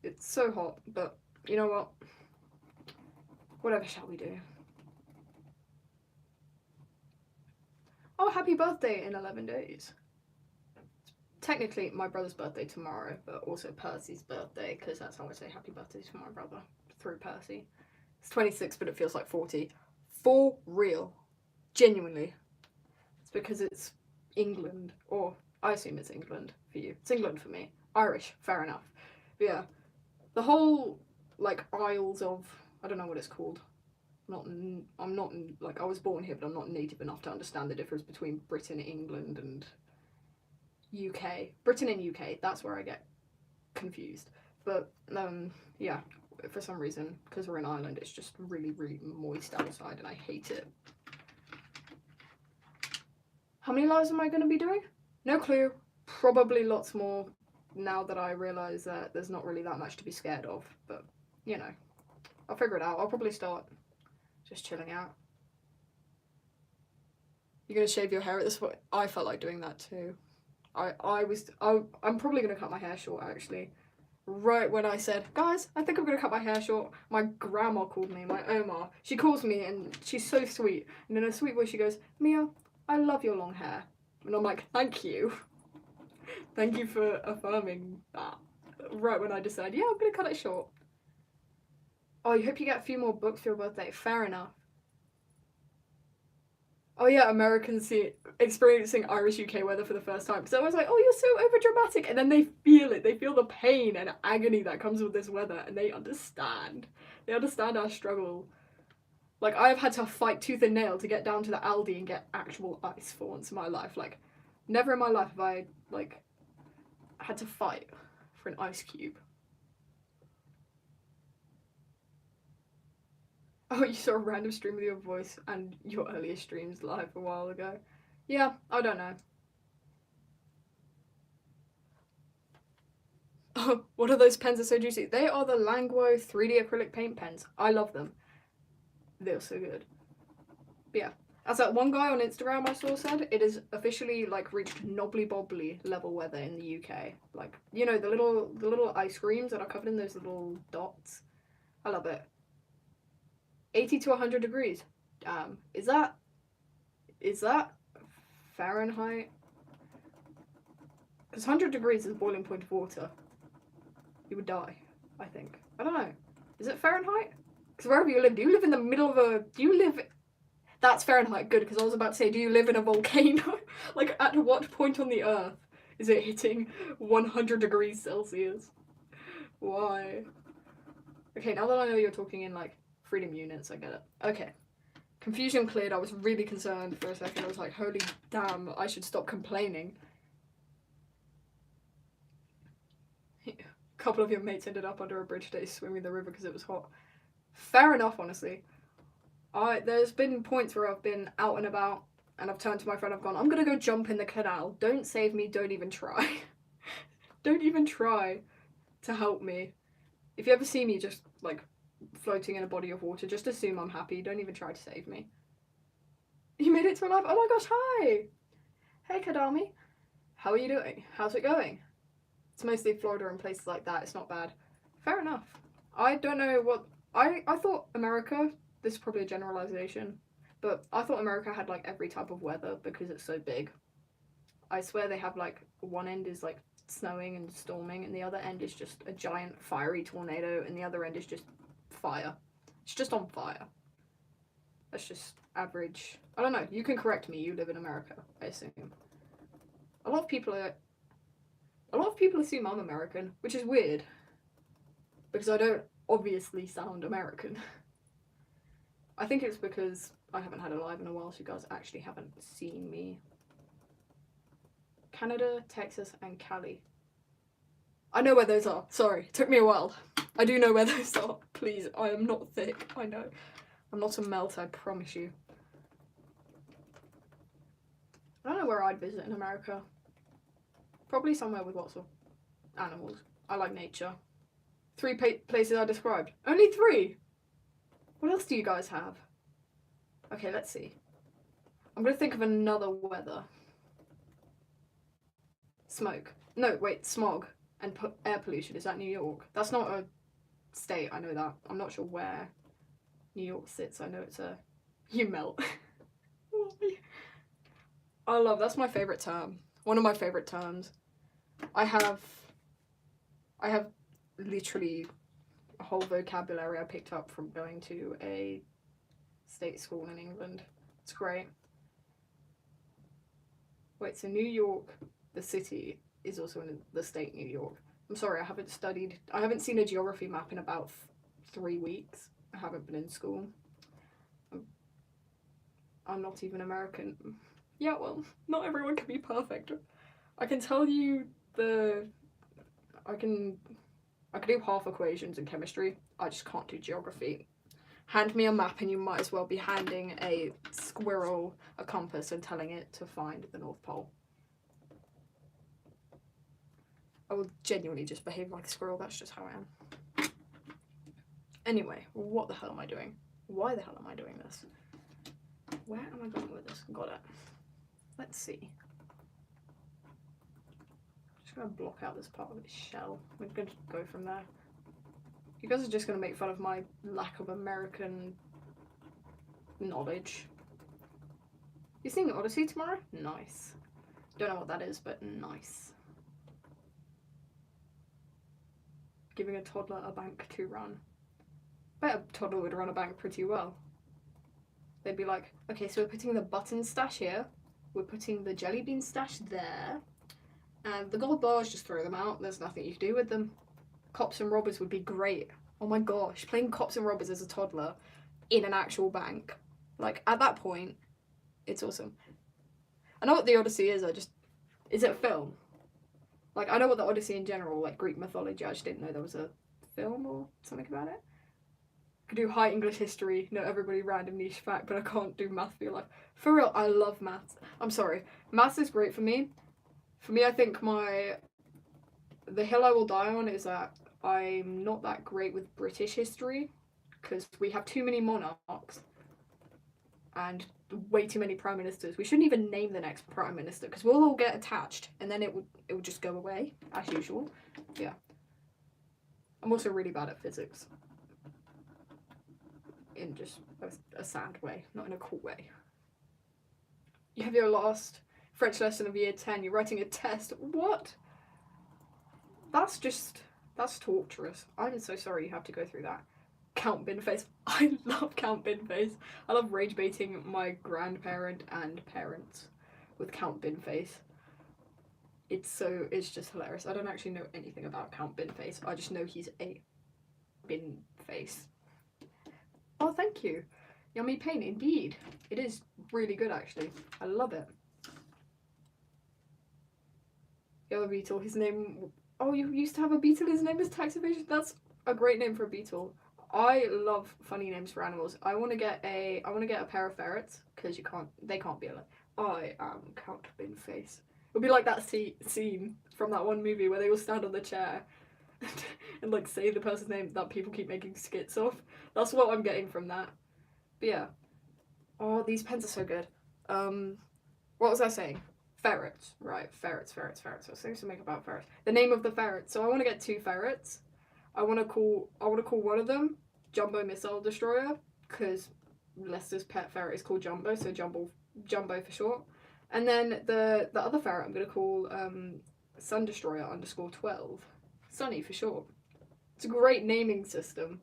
S1: It's so hot, but you know what? Whatever shall we do? Oh, happy birthday in 11 days. Technically, my brother's birthday tomorrow, but also Percy's birthday, because that's how I say happy birthday to my brother, through Percy. It's 26, but it feels like 40. For real. Genuinely. It's because it's England, or I assume it's England for you. It's England for me. Irish, fair enough. But yeah, the whole, like, Isles of, I don't know what it's called. I'm not, like, I was born here, but I'm not native enough to understand the difference between Britain, England, and UK. Britain and UK, that's where I get confused. But, yeah, for some reason, because we're in Ireland, it's just really, really moist outside, and I hate it. How many lives am I going to be doing? No clue. Probably lots more now that I realise that there's not really that much to be scared of. But, you know, I'll figure it out. I'll probably start just chilling out. You're going to shave your hair at this point? I felt like doing that too. I'm probably going to cut my hair short, actually. Right when I said, guys, I think I'm going to cut my hair short, my grandma called me, my Oma. She calls me and she's so sweet. And in a sweet voice she goes, Mia, I love your long hair. And I'm like, thank you. Thank you for affirming that. Right when I decided, yeah, I'm going to cut it short. Oh, I hope you get a few more books for your birthday. Fair enough. Oh yeah, Americans experiencing Irish UK weather for the first time. Because I was like, oh, you're so over dramatic, and then they feel it. They feel the pain and agony that comes with this weather, and they understand. They understand our struggle. Like, I have had to fight tooth and nail to get down to the Aldi and get actual ice for once in my life. Like, never in my life have I, like, had to fight for an ice cube. Oh, you saw a random stream with your voice and your earlier streams live a while ago. Yeah, I don't know. Oh, what are those pens that are so juicy? They are the Langwo 3D acrylic paint pens. I love them. They're so good. But yeah, as that one guy on Instagram I saw said, it is officially like reached knobbly bobbly level weather in the UK. Like, you know, the little ice creams that are covered in those little dots. I love it. 80 to 100 degrees. Is that Fahrenheit? Because 100 degrees is the boiling point of water. You would die, I think. I don't know. Is it Fahrenheit? Because wherever you live, do you live in the middle of a... Do you live... That's Fahrenheit, good, because I was about to say, do you live in a volcano? Like, at what point on the Earth is it hitting 100 degrees Celsius? Why? Okay, now that I know you're talking in, like, freedom units, I get it. Okay. Confusion cleared. I was really concerned for a second. I was like, holy damn, I should stop complaining. A couple of your mates ended up under a bridge today swimming the river because it was hot. Fair enough, honestly. There's been points where I've been out and about and I've turned to my friend, I've gone, I'm gonna go jump in the canal. Don't save me, don't even try. Don't even try to help me. If you ever see me just, like, floating in a body of water, just assume I'm happy. Don't even try to save me. You made it to alive? Oh my gosh, hi! Hey, Kadami. How are you doing? How's it going? It's mostly Florida and places like that. It's not bad. Fair enough. I don't know what... I thought America... This is probably a generalization, but I thought America had, like, every type of weather because it's so big. I swear they have, like, one end is, like, snowing and storming, and the other end is just a giant fiery tornado, and the other end is just fire. It's just on fire. That's just average. I don't know. You can correct me. You live in America, I assume. A lot of people assume I'm American, which is weird. Because I don't obviously sound American. I think it's because I haven't had a live in a while, so you guys actually haven't seen me. Canada, Texas, and Cali. I know where those are. Sorry, it took me a while. I do know where those are. Please, I am not thick. I know. I'm not a melt, I promise you. I don't know where I'd visit in America. Probably somewhere with lots of animals. I like nature. 3 places I described. Only 3? What else do you guys have? Okay, let's see. I'm gonna think of another weather. Smoke. No, wait, smog and air pollution. Is that New York? That's not a state, I know that. I'm not sure where New York sits. I know it's a... You melt. I love... That's my favourite term. One of my favourite terms. I have literally a whole vocabulary I picked up from going to a state school in England. It's great. Wait, so New York, the city, is also in the state New York. I'm sorry, I haven't seen a geography map in about 3 weeks. I haven't been in school. I'm not even American. Yeah, well, not everyone can be perfect. I can tell you I can do half equations in chemistry. I just can't do geography. Hand me a map and you might as well be handing a squirrel a compass and telling it to find the North Pole. I will genuinely just behave like a squirrel, that's just how I am. Anyway, what the hell am I doing? Why the hell am I doing this? Where am I going with this? Got it. Let's see. Just gonna block out this part of its shell. We're gonna go from there. You guys are just gonna make fun of my lack of American knowledge. You seeing Odyssey tomorrow? Nice. Don't know what that is, but nice. Giving a toddler a bank to run. bet a toddler would run a bank pretty well. They'd be like, okay, so we're putting the button stash here, we're putting the jelly bean stash there, and the gold bars, just throw them out, there's nothing you can do with them. Cops and robbers would be great. Oh my gosh, playing cops and robbers as a toddler in an actual bank. Like, at that point, it's awesome. I know what the Odyssey is, is it a film? Like, I know what the Odyssey in general, like Greek mythology, I just didn't know there was a film or something about it. I could do high English history, know everybody random niche fact, but I can't do math for your life. For real, I love maths. I'm sorry. Maths is great for me. For me, I think the hill I will die on is that I'm not that great with British history, because we have too many monarchs and way too many prime ministers. We shouldn't even name the next prime minister, because we'll all get attached and then it would just go away, as usual. Yeah. I'm also really bad at physics. In just a sad way, not in a cool way. You have your last French lesson of year 10, you're writing a test. What? That's torturous. I'm so sorry you have to go through that. Count Binface. I love Count Binface. I love rage baiting my grandparent and parents with Count Binface. It's just hilarious. I don't actually know anything about Count Binface. I just know he's a bin face. Oh, thank you. Yummy paint, indeed. It is really good, actually. I love it. Yellow Beetle, his name... Oh, you used to have a beetle, his name is Tax Evasion? That's a great name for a beetle. I love funny names for animals. I want to get a pair of ferrets, because they can't be like, I am Count Binface. It'll be like that scene from that one movie where they all stand on the chair and like say the person's name that people keep making skits of. That's what I'm getting from that. But yeah. Oh, these pens are so good. What was I saying? Ferrets. Right, ferrets. I was saying something about ferrets. The name of the ferret. So I want to get 2 ferrets. I want to call one of them Jumbo Missile Destroyer, because Lester's pet ferret is called Jumbo, so Jumbo for short. And then the other ferret I'm going to call Sun Destroyer _12. Sunny for short. It's a great naming system.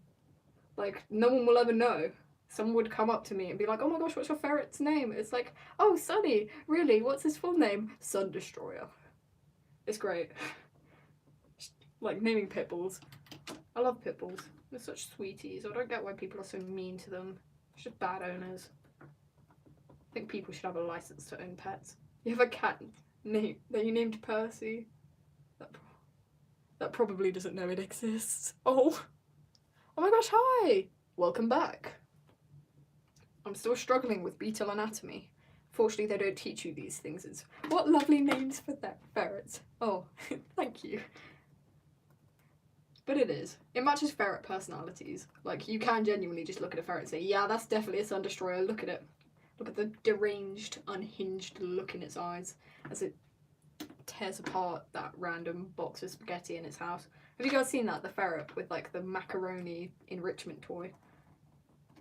S1: Like, no one will ever know. Someone would come up to me and be like, oh my gosh, what's your ferret's name? It's like, oh, Sunny. Really? What's his full name? Sun Destroyer. It's great. Like, naming pit bulls. I love pit bulls. They're such sweeties. I don't get why people are so mean to them. It's just bad owners. I think people should have a license to own pets. You have a cat that you named Percy. That probably doesn't know it exists. Oh my gosh, hi! Welcome back. I'm still struggling with beetle anatomy. Fortunately, they don't teach you these things. What lovely names for ferrets. Oh, thank you. But it is. It matches ferret personalities. Like, you can genuinely just look at a ferret and say, yeah, that's definitely a Sun Destroyer. Look at it. Look at the deranged, unhinged look in its eyes as it tears apart that random box of spaghetti in its house. Have you guys seen that? The ferret with, like, the macaroni enrichment toy.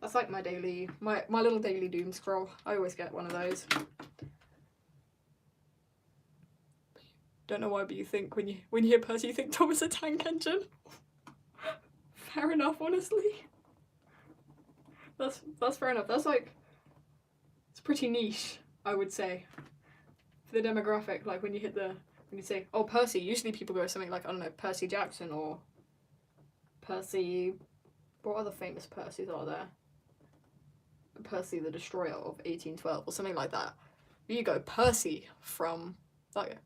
S1: That's like my little daily doom scroll. I always get one of those. Don't know why, but you think when you hear Percy, you think Thomas a Tank Engine. Fair enough, honestly. That's fair enough. That's like, it's pretty niche, I would say, for the demographic. Like when you say, oh, Percy, usually people go something like, I don't know, Percy Jackson or Percy. What other famous Percys are there? Percy the Destroyer of 1812 or something like that. You go Percy from like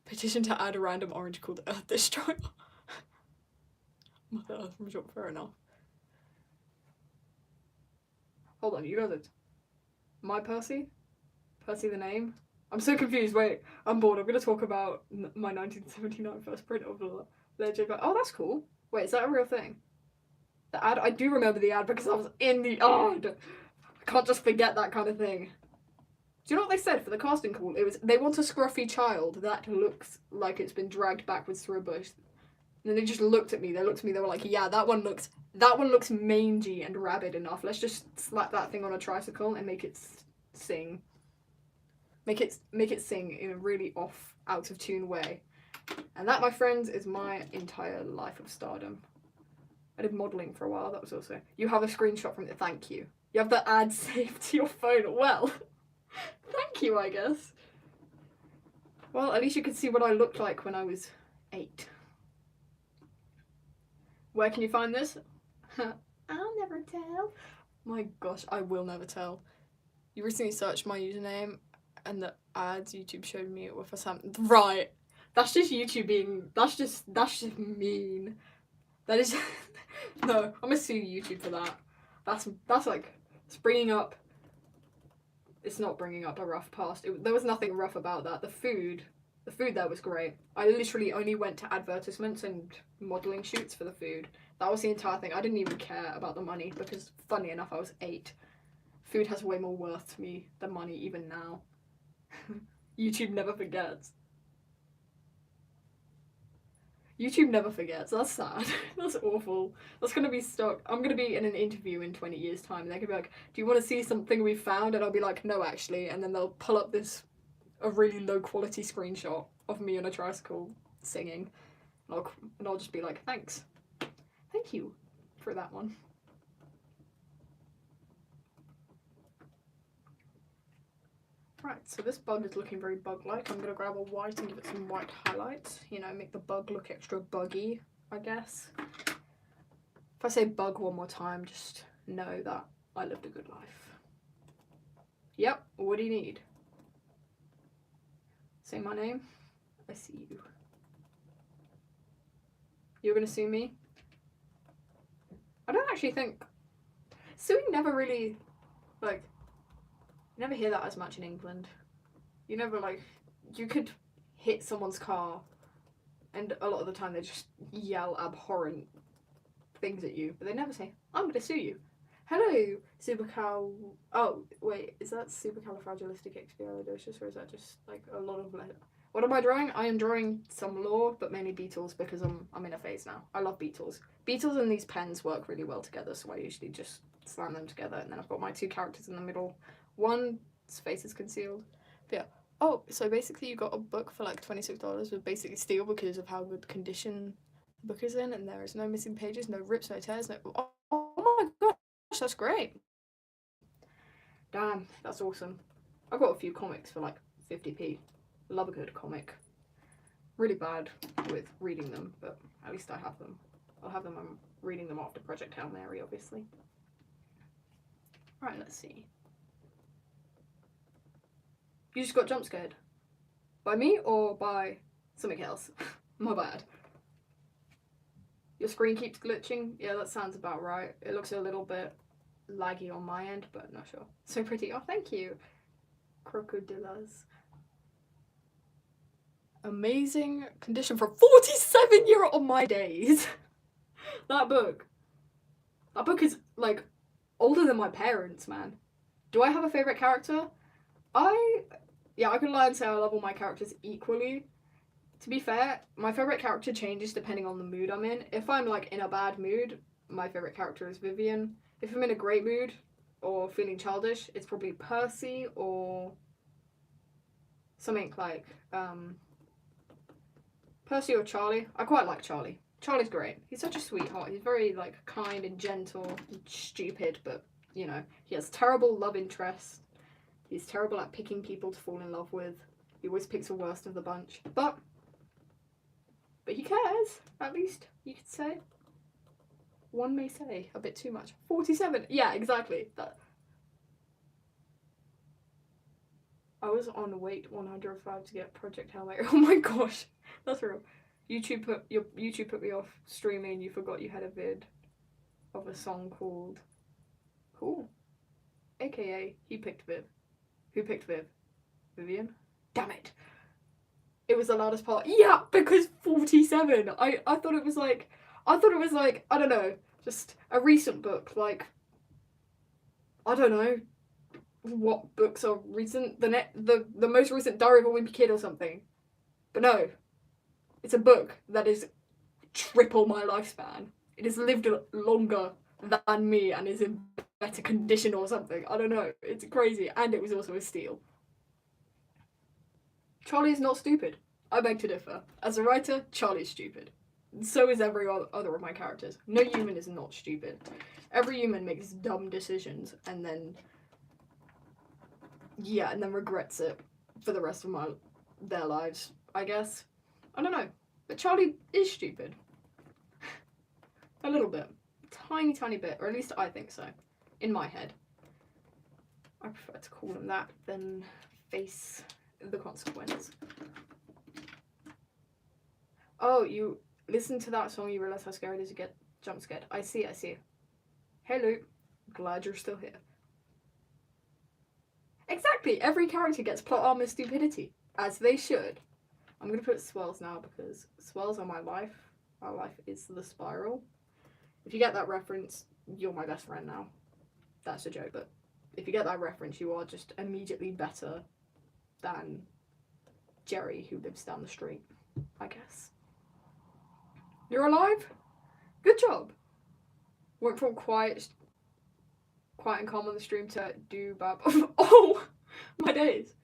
S1: petition to add a random orange called Earth Destroyer. Mother Earth from short, fair enough. Hold on, you guys are... My Percy? Percy the name? I'm so confused, wait, I'm bored, I'm gonna talk about my 1979 first print of the Legend. Oh, that's cool. Wait, is that a real thing? The ad? I do remember the ad because I was in the ad. I can't just forget that kind of thing. Do you know what they said for the casting call? It was, they want a scruffy child that looks like it's been dragged backwards through a bush. And then they just looked at me, they were like, yeah, that one looks mangy and rabid enough. Let's just slap that thing on a tricycle and make it sing. Make it sing in a really off, out of tune way. And that, my friends, is my entire life of stardom. I did modelling for a while. That was also... You have a screenshot from it. Thank you. You have the ad saved to your phone. Well, thank you, I guess. Well, at least you could see what I looked like when I was 8. Where can you find this? I'll never tell. My gosh, I will never tell. You recently searched my username and the ads YouTube showed me were for something. Right. That's just YouTube being... That's just mean. That is... No, I'm gonna sue YouTube for that. That's like... It's bringing up... It's not bringing up a rough past. There was nothing rough about that. The food there was great. I literally only went to advertisements and modelling shoots for the food. That was the entire thing. I didn't even care about the money because, funny enough, I was 8. Food has way more worth to me than money even now. YouTube never forgets. YouTube never forgets. That's sad. That's awful. That's gonna be stuck. I'm gonna be in an interview in 20 years' time and they're gonna be like, do you want to see something we found? And I'll be like, no, actually. And then they'll pull up a really low quality screenshot of me on a tricycle singing. And I'll just be like, thanks. Thank you for that one. Right, so this bug is looking very bug-like. I'm gonna grab a white and give it some white highlights. You know, make the bug look extra buggy, I guess. If I say bug one more time, just know that I lived a good life. Yep, what do you need? Say my name. I see you. You're gonna sue me? I don't actually think... Suing never really, like... You never hear that as much in England. You never, like... You could hit someone's car and a lot of the time they just yell abhorrent things at you, but they never say, I'm gonna sue you. Hello, supercal... Oh, wait, is that supercalifragilisticexpialidocious or is that just, like, a lot of... What am I drawing? I am drawing some lore, but mainly Beatles because I'm in a phase now. I love Beatles. Beatles and these pens work really well together, so I usually just slam them together, and then I've got my 2 characters in the middle. One's face is concealed. But yeah. Oh, so basically you got a book for like $26 with basically steel because of how good condition the book is in, and there is no missing pages, no rips, no tears, no... Oh my gosh, that's great. Damn, that's awesome. I got a few comics for like 50p. Love a good comic. Really bad with reading them, but at least I have them. I'll have them, I'm reading them after Project Hail Mary, obviously. Right, let's see. You just got jump scared. By me or by something else? My bad. Your screen keeps glitching? Yeah, that sounds about right. It looks a little bit laggy on my end, but not sure. So pretty. Oh, thank you. Crocodillas. Amazing condition for 47 on my days. That book is like older than my parents, man. Do I have a favourite character? Yeah, I can lie and say I love all my characters equally. To be fair, my favourite character changes depending on the mood I'm in. If I'm like in a bad mood, my favourite character is Vivian. If I'm in a great mood or feeling childish, it's probably Percy or something like Percy or Charlie. I quite like Charlie. Charlie's great. He's such a sweetheart. He's very like kind and gentle and stupid, but you know, he has terrible love interests. He's terrible at picking people to fall in love with. He always picks the worst of the bunch. But he cares, at least, you could say. One may say, a bit too much. 47, yeah, exactly. That. I was on wait 105 to get Project Hail Mary. Oh my gosh, that's real. YouTube put me off streaming. You forgot you had a vid of a song called Cool. AKA, he picked Viv. Who picked Viv? Vivian? Damn it. It was the loudest part. Yeah, because 47. I thought it was like, I don't know, just a recent book. Like, I don't know what books are recent. The most recent Diary of a Wimpy Kid or something. But no. It's a book that is triple my lifespan. It has lived longer than me and is in better condition or something. I don't know. It's crazy. And it was also a steal. Charlie is not stupid. I beg to differ. As a writer, Charlie's stupid. So is every other of my characters. No human is not stupid. Every human makes dumb decisions and then regrets it for the rest of their lives, I guess. I don't know. But Charlie is stupid. A little bit. Tiny, tiny bit. Or at least I think so. In my head. I prefer to call him that than face the consequence. Oh, you listen to that song, you realise how scary it is to get jump scared. I see. Hey Luke, glad you're still here. Exactly, every character gets plot armor stupidity, as they should. I'm gonna put swirls now because swirls are my life. My life is the spiral. If you get that reference, you're my best friend now. That's a joke, but if you get that reference, you are just immediately better than Jerry, who lives down the street, I guess. You're alive? Good job. Went from quiet and calm on the stream to do bab. Oh, my days.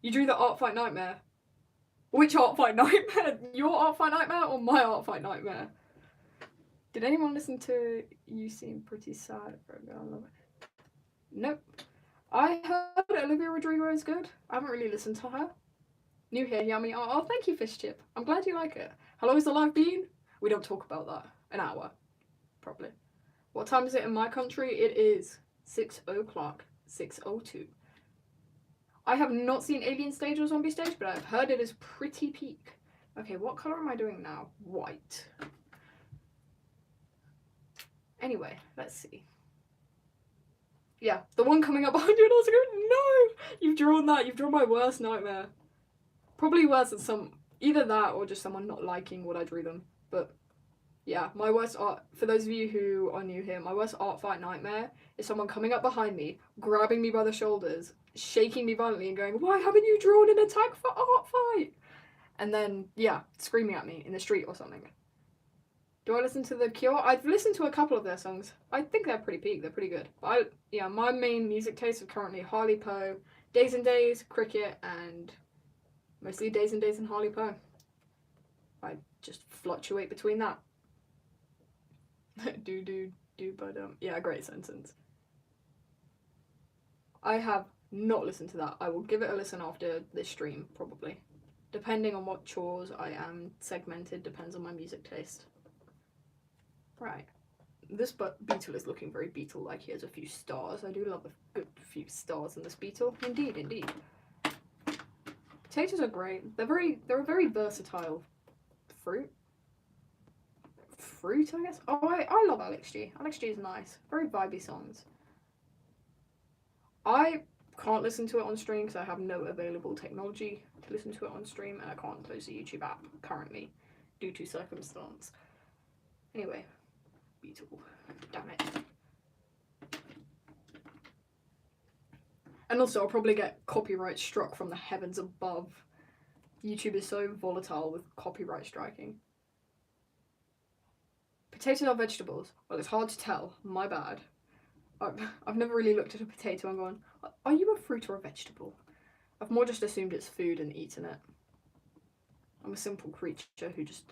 S1: You drew the Art Fight Nightmare. Which Art Fight Nightmare? Your Art Fight Nightmare or my Art Fight Nightmare? Did anyone listen to You Seem Pretty Sad? I love it. Nope. I heard Olivia Rodrigo is good. I haven't really listened to her. New here, yummy. Oh, thank you, Fish Chip. I'm glad you like it. How long has the live been? We don't talk about that. An hour, probably. What time is it in my country? It is 6 o'clock. 6:02. I have not seen Alien Stage or Zombie Stage, but I've heard it is pretty peak. Okay, what colour am I doing now? White. Anyway, let's see. Yeah, the one coming up behind you and also going, no! You've drawn that. You've drawn my worst nightmare. Probably worse than either that or just someone not liking what I drew them. But yeah, my worst art, for those of you who are new here, my worst art fight nightmare is someone coming up behind me, grabbing me by the shoulders, shaking me violently and going, why haven't you drawn an attack for art fight? And then, yeah, screaming at me in the street or something. Do I listen to The Cure? I've listened to a couple of their songs. I think they're pretty peak, they're pretty good. But my main music tastes are currently Harley Poe, Days and Days, Cricket, and mostly Days and Days and Harley Poe. I just fluctuate between that. But yeah, great sentence. I have not listened to that. I will give it a listen after this stream, probably. Depending on what chores I am segmented, depends on my music taste. Right. This beetle is looking very beetle-like. He has a few stars. I do love a good few stars in this beetle. Indeed, indeed. Potatoes are great. They're a very versatile fruit. Fruit, I guess? Oh, I love Alex G. Alex G is nice. Very vibey songs. I can't listen to it on stream because I have no available technology to listen to it on stream, and I can't close the YouTube app currently due to circumstance. Anyway, beetle. Damn it. And also, I'll probably get copyright struck from the heavens above. YouTube is so volatile with copyright striking. Potatoes are vegetables. Well, it's hard to tell. My bad. I've never really looked at a potato and gone, are you a fruit or a vegetable? I've more just assumed it's food and eaten it. I'm a simple creature who just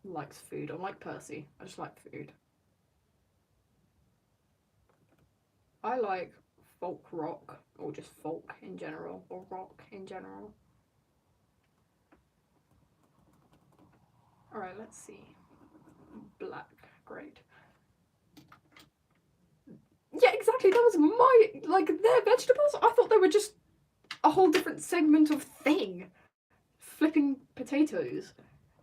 S1: likes food. I'm like Percy. I just like food. I like folk rock, or just folk in general, or rock in general. Alright, let's see. Black, great. Yeah, exactly, that was they're vegetables? I thought they were just a whole different segment of thing. Flipping potatoes.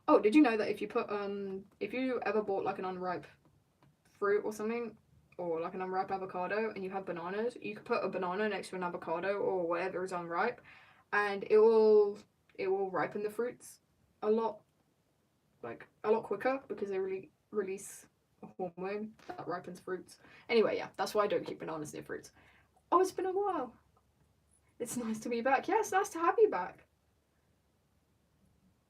S1: Oh, did you know that if you ever bought like an unripe fruit or something, or like an unripe avocado, and you have bananas, you could put a banana next to an avocado or whatever is unripe, and it will ripen the fruits a lot quicker because they release a hormone that ripens fruits. Anyway, yeah, that's why I don't keep bananas near fruits. Oh, it's been a while. It's nice to be back. Yeah, it's nice to have you back.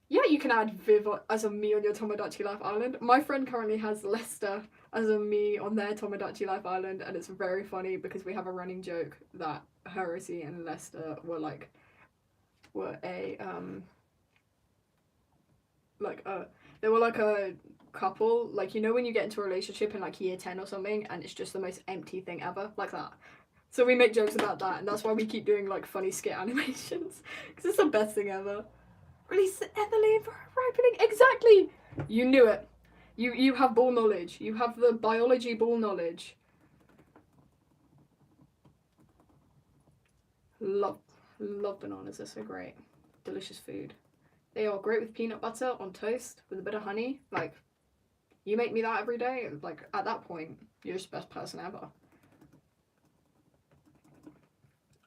S1: Yeah, you can add Viv as a me on your Tomodachi Life Island. My friend currently has Lester as a me on their Tomodachi Life Island, and it's very funny because we have a running joke that Heresy and Lester were a like they were like a couple, like, you know when you get into a relationship in like year 10 or something and it's just the most empty thing ever, like that. So we make jokes about that, and that's why we keep doing like funny skit animations, because it's the best thing ever. Release ethylene for ripening. Exactly. You knew it. You have ball knowledge. You have the biology ball knowledge. Love bananas. They're so great. Delicious food. They are great with peanut butter on toast with a bit of honey. Like, you make me that every day. Like, at that point, you're just the best person ever.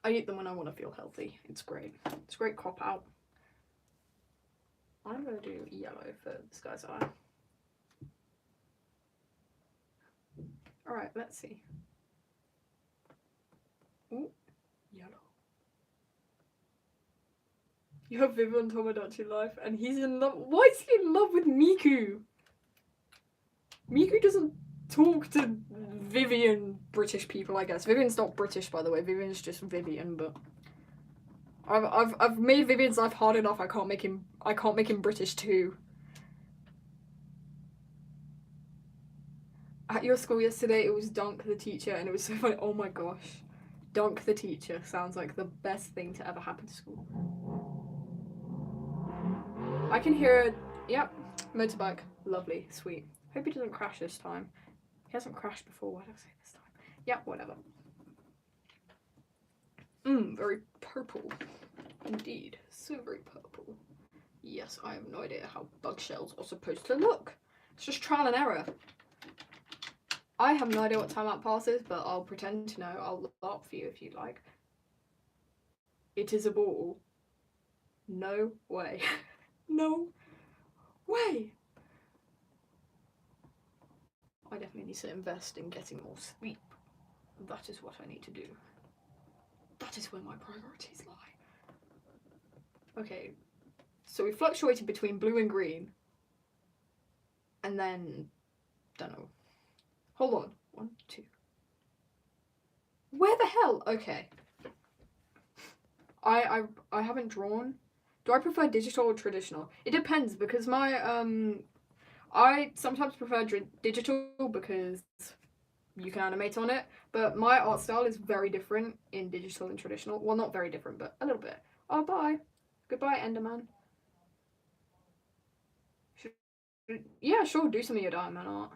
S1: I eat them when I want to feel healthy. It's great. It's a great cop out. I'm gonna do yellow for this guy's eye. Alright, let's see. Ooh, yellow. You have Vivian Tomodachi Life, and he's in love. Why is he in love with Miku? Miku doesn't talk to Vivian British people, I guess. Vivian's not British, by the way. Vivian's just Vivian, but I've made Vivian's life hard enough. I can't make him British too. At your school yesterday, it was Dunk the teacher, and it was so funny. Oh my gosh. Dunk the teacher sounds like the best thing to ever happen to school. I can hear it. Yep, motorbike. Lovely, sweet. Hope he doesn't crash this time. He hasn't crashed before. Why did I say this time? Yep, whatever. Very purple. Indeed, so very purple. Yes, I have no idea how bug shells are supposed to look. It's just trial and error. I have no idea what time that passes, but I'll pretend to know. I'll look up for you if you'd like. It is a ball. No way. No way. I definitely need to invest in getting more sleep. That is what I need to do. That is where my priorities lie. Okay, so we fluctuated between blue and green. And then, don't know. Hold on. 1, 2. Where the hell? Okay. I haven't drawn. Do I prefer digital or traditional? It depends, because I sometimes prefer digital because you can animate on it, but my art style is very different in digital and traditional. Well, not very different, but a little bit. Oh, bye. Goodbye, Enderman. Yeah, sure, do some of your Diamond art.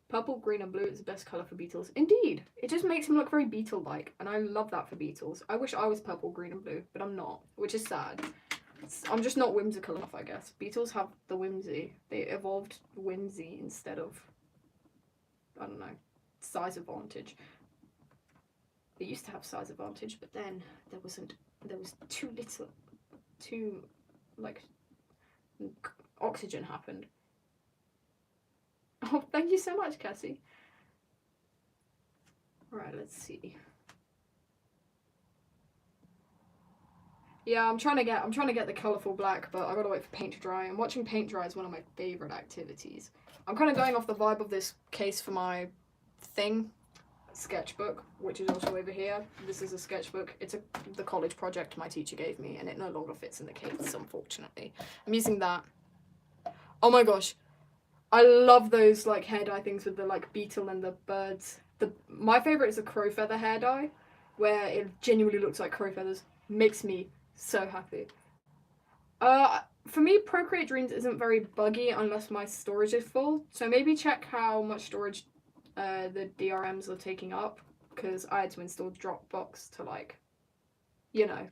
S1: Purple, green, and blue is the best colour for beetles. Indeed! It just makes him look very beetle-like, and I love that for beetles. I wish I was purple, green, and blue, but I'm not, which is sad. I'm just not whimsical enough, I guess. Beetles have the whimsy. They evolved whimsy instead of, I don't know, size advantage. They used to have size advantage, but then there was too little, like, oxygen happened. Oh, thank you so much, Cassie. Alright, let's see. Yeah, I'm trying to get the colourful black, but I gotta wait for paint to dry. And watching paint dry is one of my favourite activities. I'm kind of going off the vibe of this case for my thing, sketchbook, which is also over here. This is a sketchbook. It's the college project my teacher gave me, and it no longer fits in the case, unfortunately. I'm using that. Oh my gosh. I love those like hair dye things with the like beetle and the birds. My favourite is a crow feather hair dye, where it genuinely looks like crow feathers. Makes me so happy. For me, Procreate Dreams isn't very buggy unless my storage is full. So maybe check how much storage the DRMs are taking up, because I had to install Dropbox to, like, you know,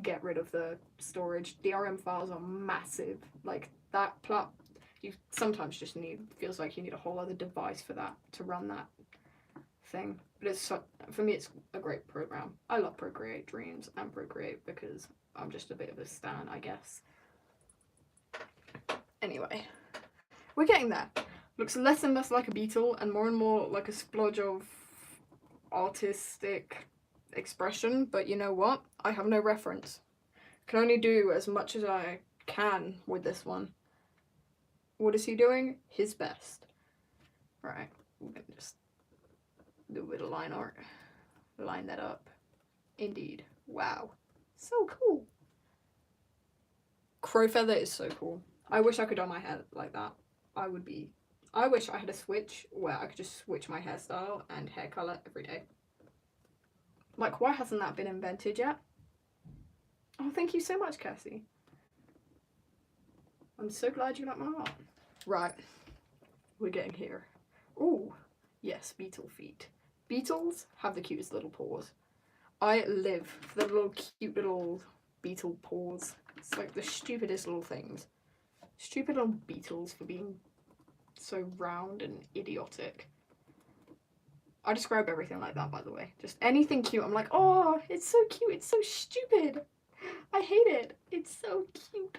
S1: get rid of the storage. DRM files are massive. Like, that you sometimes just feels like you need a whole other device for that, to run that thing. But for me, it's a great program. I love Procreate Dreams and Procreate because I'm just a bit of a stan, I guess. Anyway, we're getting there. Looks less and less like a beetle and more like a splodge of artistic expression, but you know what? I have no reference. Can only do as much as I can with this one. What is he doing? His best. Right, we're gonna just do a bit of line art. Line that up. Indeed. Wow. So cool. crow feather is so cool. I wish I could dye my hair like that. I wish I had a switch where I could just switch my hairstyle and hair colour every day. Like, why hasn't that been invented yet? Oh, thank you so much, Cassie. I'm so glad you like my art. Right, we're getting here. Ooh, yes, beetle feet. Beetles have the cutest little paws. I live for the little cute little beetle paws. It's like the stupidest little things. Stupid little beetles for being so round and idiotic. I describe everything like that, by the way. Just anything cute, I'm like, oh, it's so cute, it's so stupid. I hate it. It's so cute.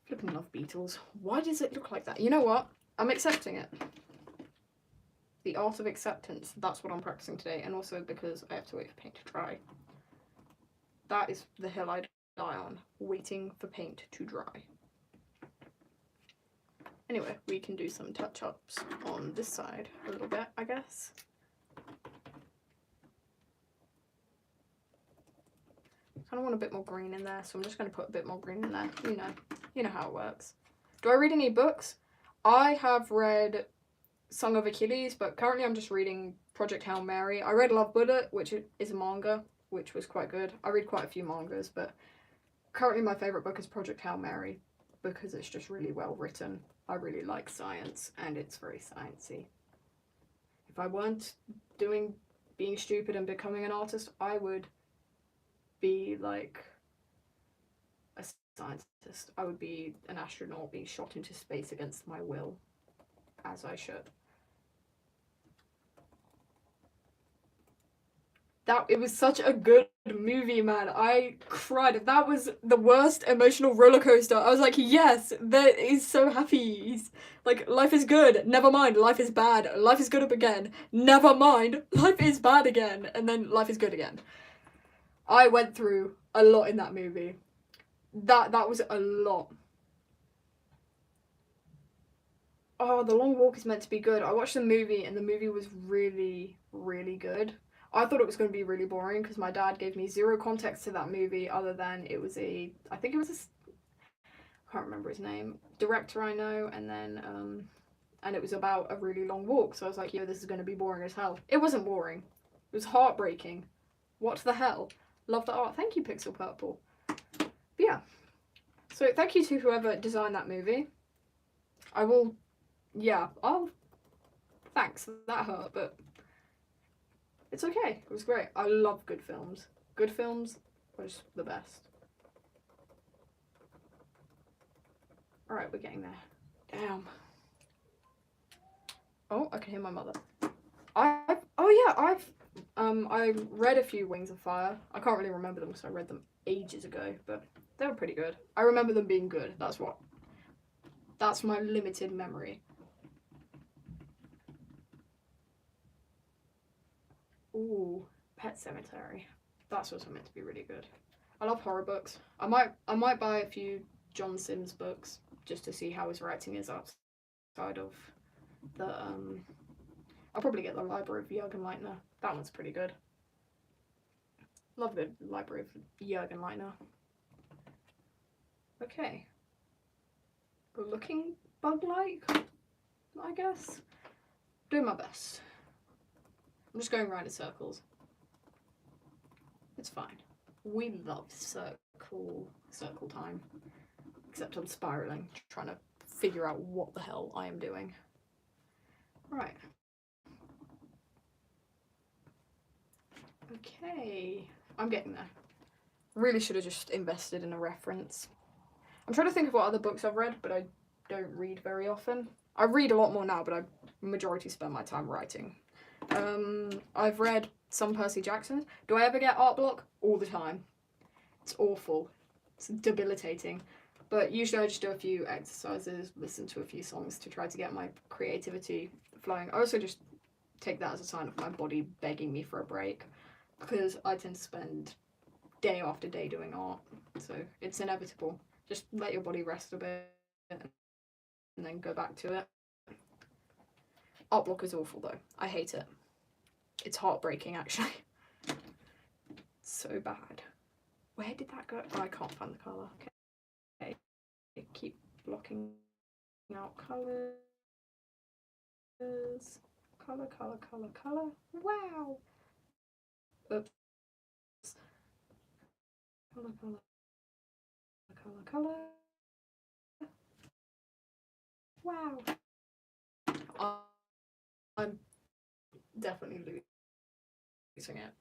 S1: Flipping love beetles. Why does it look like that? You know what? I'm accepting it. The art of acceptance. That's what I'm practicing today, and also because I have to wait for paint to dry. That is the hill I die on. Waiting for paint to dry. Anyway, we can do some touch-ups on this side a little bit, I guess. I kind of want a bit more green in there, so I'm just going to put a bit more green in there. You know how it works. Do I read any books? I have read Song of Achilles, but currently I'm just reading Project Hail Mary. I read Love Bullet, which is a manga, which was quite good. I read quite a few mangas, but currently my favourite book is Project Hail Mary because it's just really well written. I really like science, and it's very sciencey. If I weren't being stupid and becoming an artist, I would be like a scientist. I would be an astronaut being shot into space against my will, as I should. It was such a good movie, man. I cried. That was the worst emotional roller coaster. I was like, yes, that is so happy. He's like, life is good. Never mind, life is bad. Life is good up again. Never mind, life is bad again. And then life is good again. I went through a lot in that movie. That was a lot. Oh, The Long Walk is meant to be good. I watched the movie and the movie was really, really good. I thought it was going to be really boring because my dad gave me zero context to that movie other than I can't remember his name, director I know, and then, and it was about a really long walk, so I was like, yo, this is going to be boring as hell. It wasn't boring. It was heartbreaking. What the hell? Love the art. Thank you, Pixel Purple. But yeah. So thank you to whoever designed that movie. Thanks, that hurt, but it's okay. It was great. I love good films. Good films are just the best. Alright, we're getting there. Damn. Oh, I can hear my mother. I read a few Wings of Fire. I can't really remember them because I read them ages ago, but they were pretty good. I remember them being good. That's my limited memory. Ooh, Pet Sematary. That's also meant to be really good. I love horror books. I might buy a few John Sims books just to see how his writing is outside of the I'll probably get the Library of Jürgen Leitner. That one's pretty good. Love the Library of Jürgen Leitner. Okay. Looking bug-like, I guess. Doing my best. I'm just going around in circles. It's fine. We love circle time. Except I'm spiraling, trying to figure out what the hell I am doing. Right. Okay. I'm getting there. Really should have just invested in a reference. I'm trying to think of what other books I've read, but I don't read very often. I read a lot more now, but I majority spend my time writing. I've read some Percy Jackson. Do I ever get art block? All the time. It's awful. It's debilitating. But usually I just do a few exercises, listen to a few songs to try to get my creativity flowing. I also just take that as a sign of my body begging me for a break, because I tend to spend day after day doing art, so it's inevitable. Just let your body rest a bit and then go back to it. Art block is awful though. I hate it. It's heartbreaking actually. It's so bad. Where did that go? Oh, I can't find the colour. Okay. blocking out colours. Colour, colour, colour, colour. Wow! Oops. Colour, colour, colour, colour. Wow. I'm definitely losing it.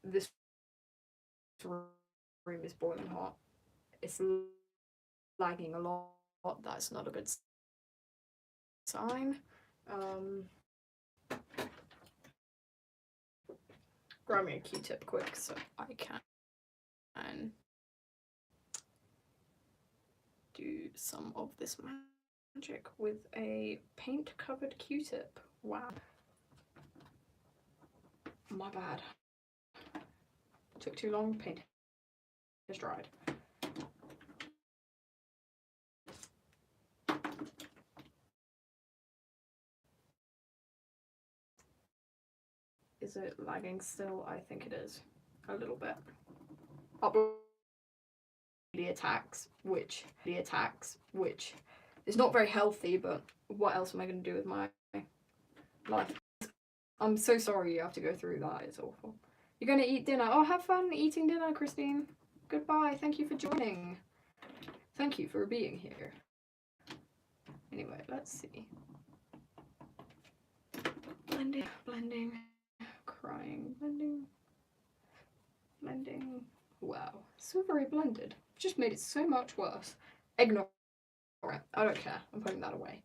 S1: This room is boiling hot. It's lagging a lot. That's not a good sign. Grab me a Q-tip quick so I can do some of this magic with a paint-covered Q-tip. Wow. My bad. Took too long. Paint has dried. Is it lagging still? I think it is. A little bit. Upload the attacks, which is not very healthy, but what else am I going to do with my life? I'm so sorry you have to go through that. It's awful. You're going to eat dinner. Oh, have fun eating dinner, Christine. Goodbye. Thank you for joining. Thank you for being here. Anyway, let's see. Blending, blending, crying, blending, blending. Wow, so very blended. Just made it so much worse. Ignore it. I don't care. I'm putting that away.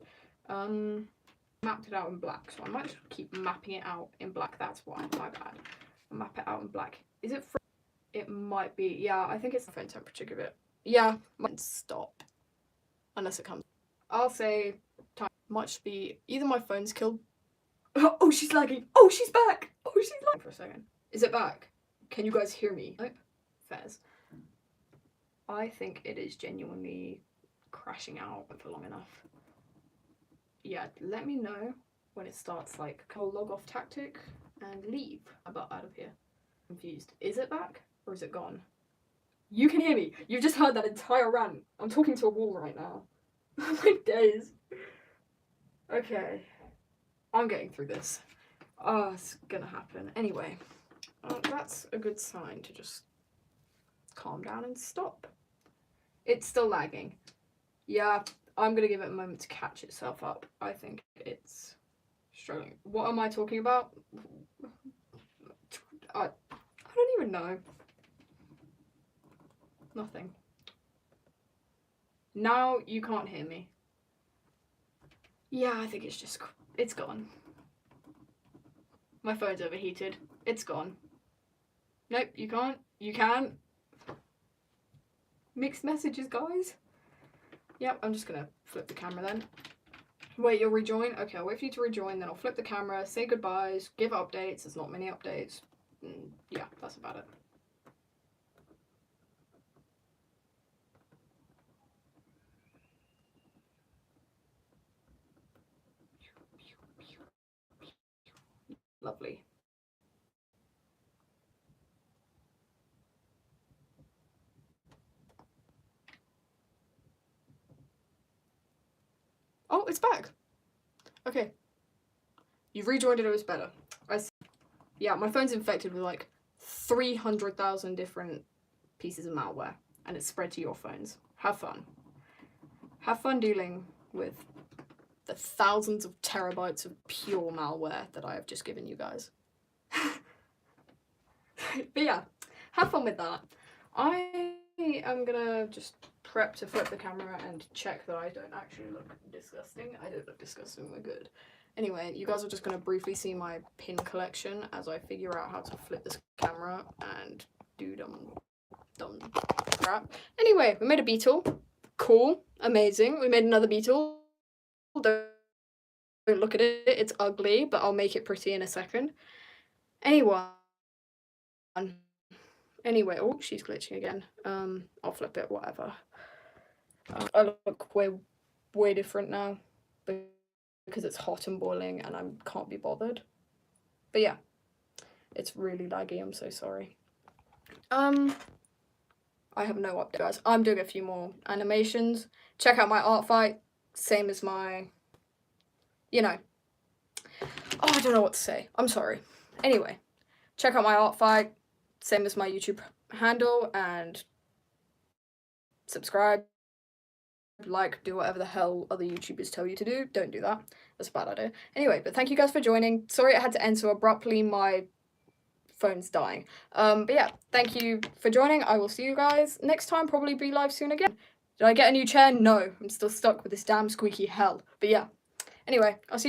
S1: Mapped it out in black, so I might just keep mapping it out in black. That's why. My bad. I'll map it out in black. Is it? It might be. Yeah, I think it's the phone temperature. Give it. Yeah, might stop. Unless it comes. I'll say time might just be either my phone's killed. Oh, she's lagging. Oh, she's back. Oh, she's lagging for a second. Is it back? Can you guys hear me? Nope. Fairs. I think it is genuinely crashing out for long enough. Yeah, let me know when it starts. Like, I'll log off tactic and leave about out of here. Confused. Is it back or is it gone? You can hear me. You've just heard that entire rant. I'm talking to a wall right now. My days. Okay. I'm getting through this. Oh, it's gonna happen. Anyway, that's a good sign to just calm down and stop. It's still lagging. Yeah, I'm gonna give it a moment to catch itself up. I think it's struggling. What am I talking about? I don't even know. Nothing. Now you can't hear me. Yeah, I think it's gone. My phone's overheated. It's gone. Nope, you can't. You can. Mixed messages, guys. Yep, I'm just gonna flip the camera then. Wait, you'll rejoin? Okay, I'll wait for you to rejoin, then I'll flip the camera, say goodbyes, give updates. There's not many updates. Yeah, that's about it. Lovely. Oh, it's back. Okay. You've rejoined it, it was better. Yeah, my phone's infected with like 300,000 different pieces of malware, and it's spread to your phones. Have fun. Have fun dealing with the thousands of terabytes of pure malware that I have just given you guys. But yeah, have fun with that. I am gonna just prep to flip the camera and check that I don't actually look disgusting. I don't look disgusting, we're good. Anyway, you guys are just gonna briefly see my pin collection as I figure out how to flip this camera and do dumb crap. Anyway, we made a beetle. Cool, amazing. We made another beetle. Don't look at it, it's ugly, but I'll make it pretty in a second. Anyway, oh, she's glitching again. I'll flip it, whatever. I look way different now because it's hot and boiling and I can't be bothered. But yeah, it's really laggy, I'm so sorry. I have no update, guys. I'm doing a few more animations. Check out my art fight. Same as my, you know. Oh, I don't know what to say. I'm sorry. Anyway, check out my art fight. Same as my YouTube handle, and subscribe, like, do whatever the hell other YouTubers tell you to do. Don't do that. That's a bad idea. Anyway, but thank you guys for joining. Sorry it had to end so abruptly. My phone's dying. But yeah, thank you for joining. I will see you guys next time. Probably be live soon again. Did I get a new chair? No, I'm still stuck with this damn squeaky hell. But yeah. Anyway, I'll see you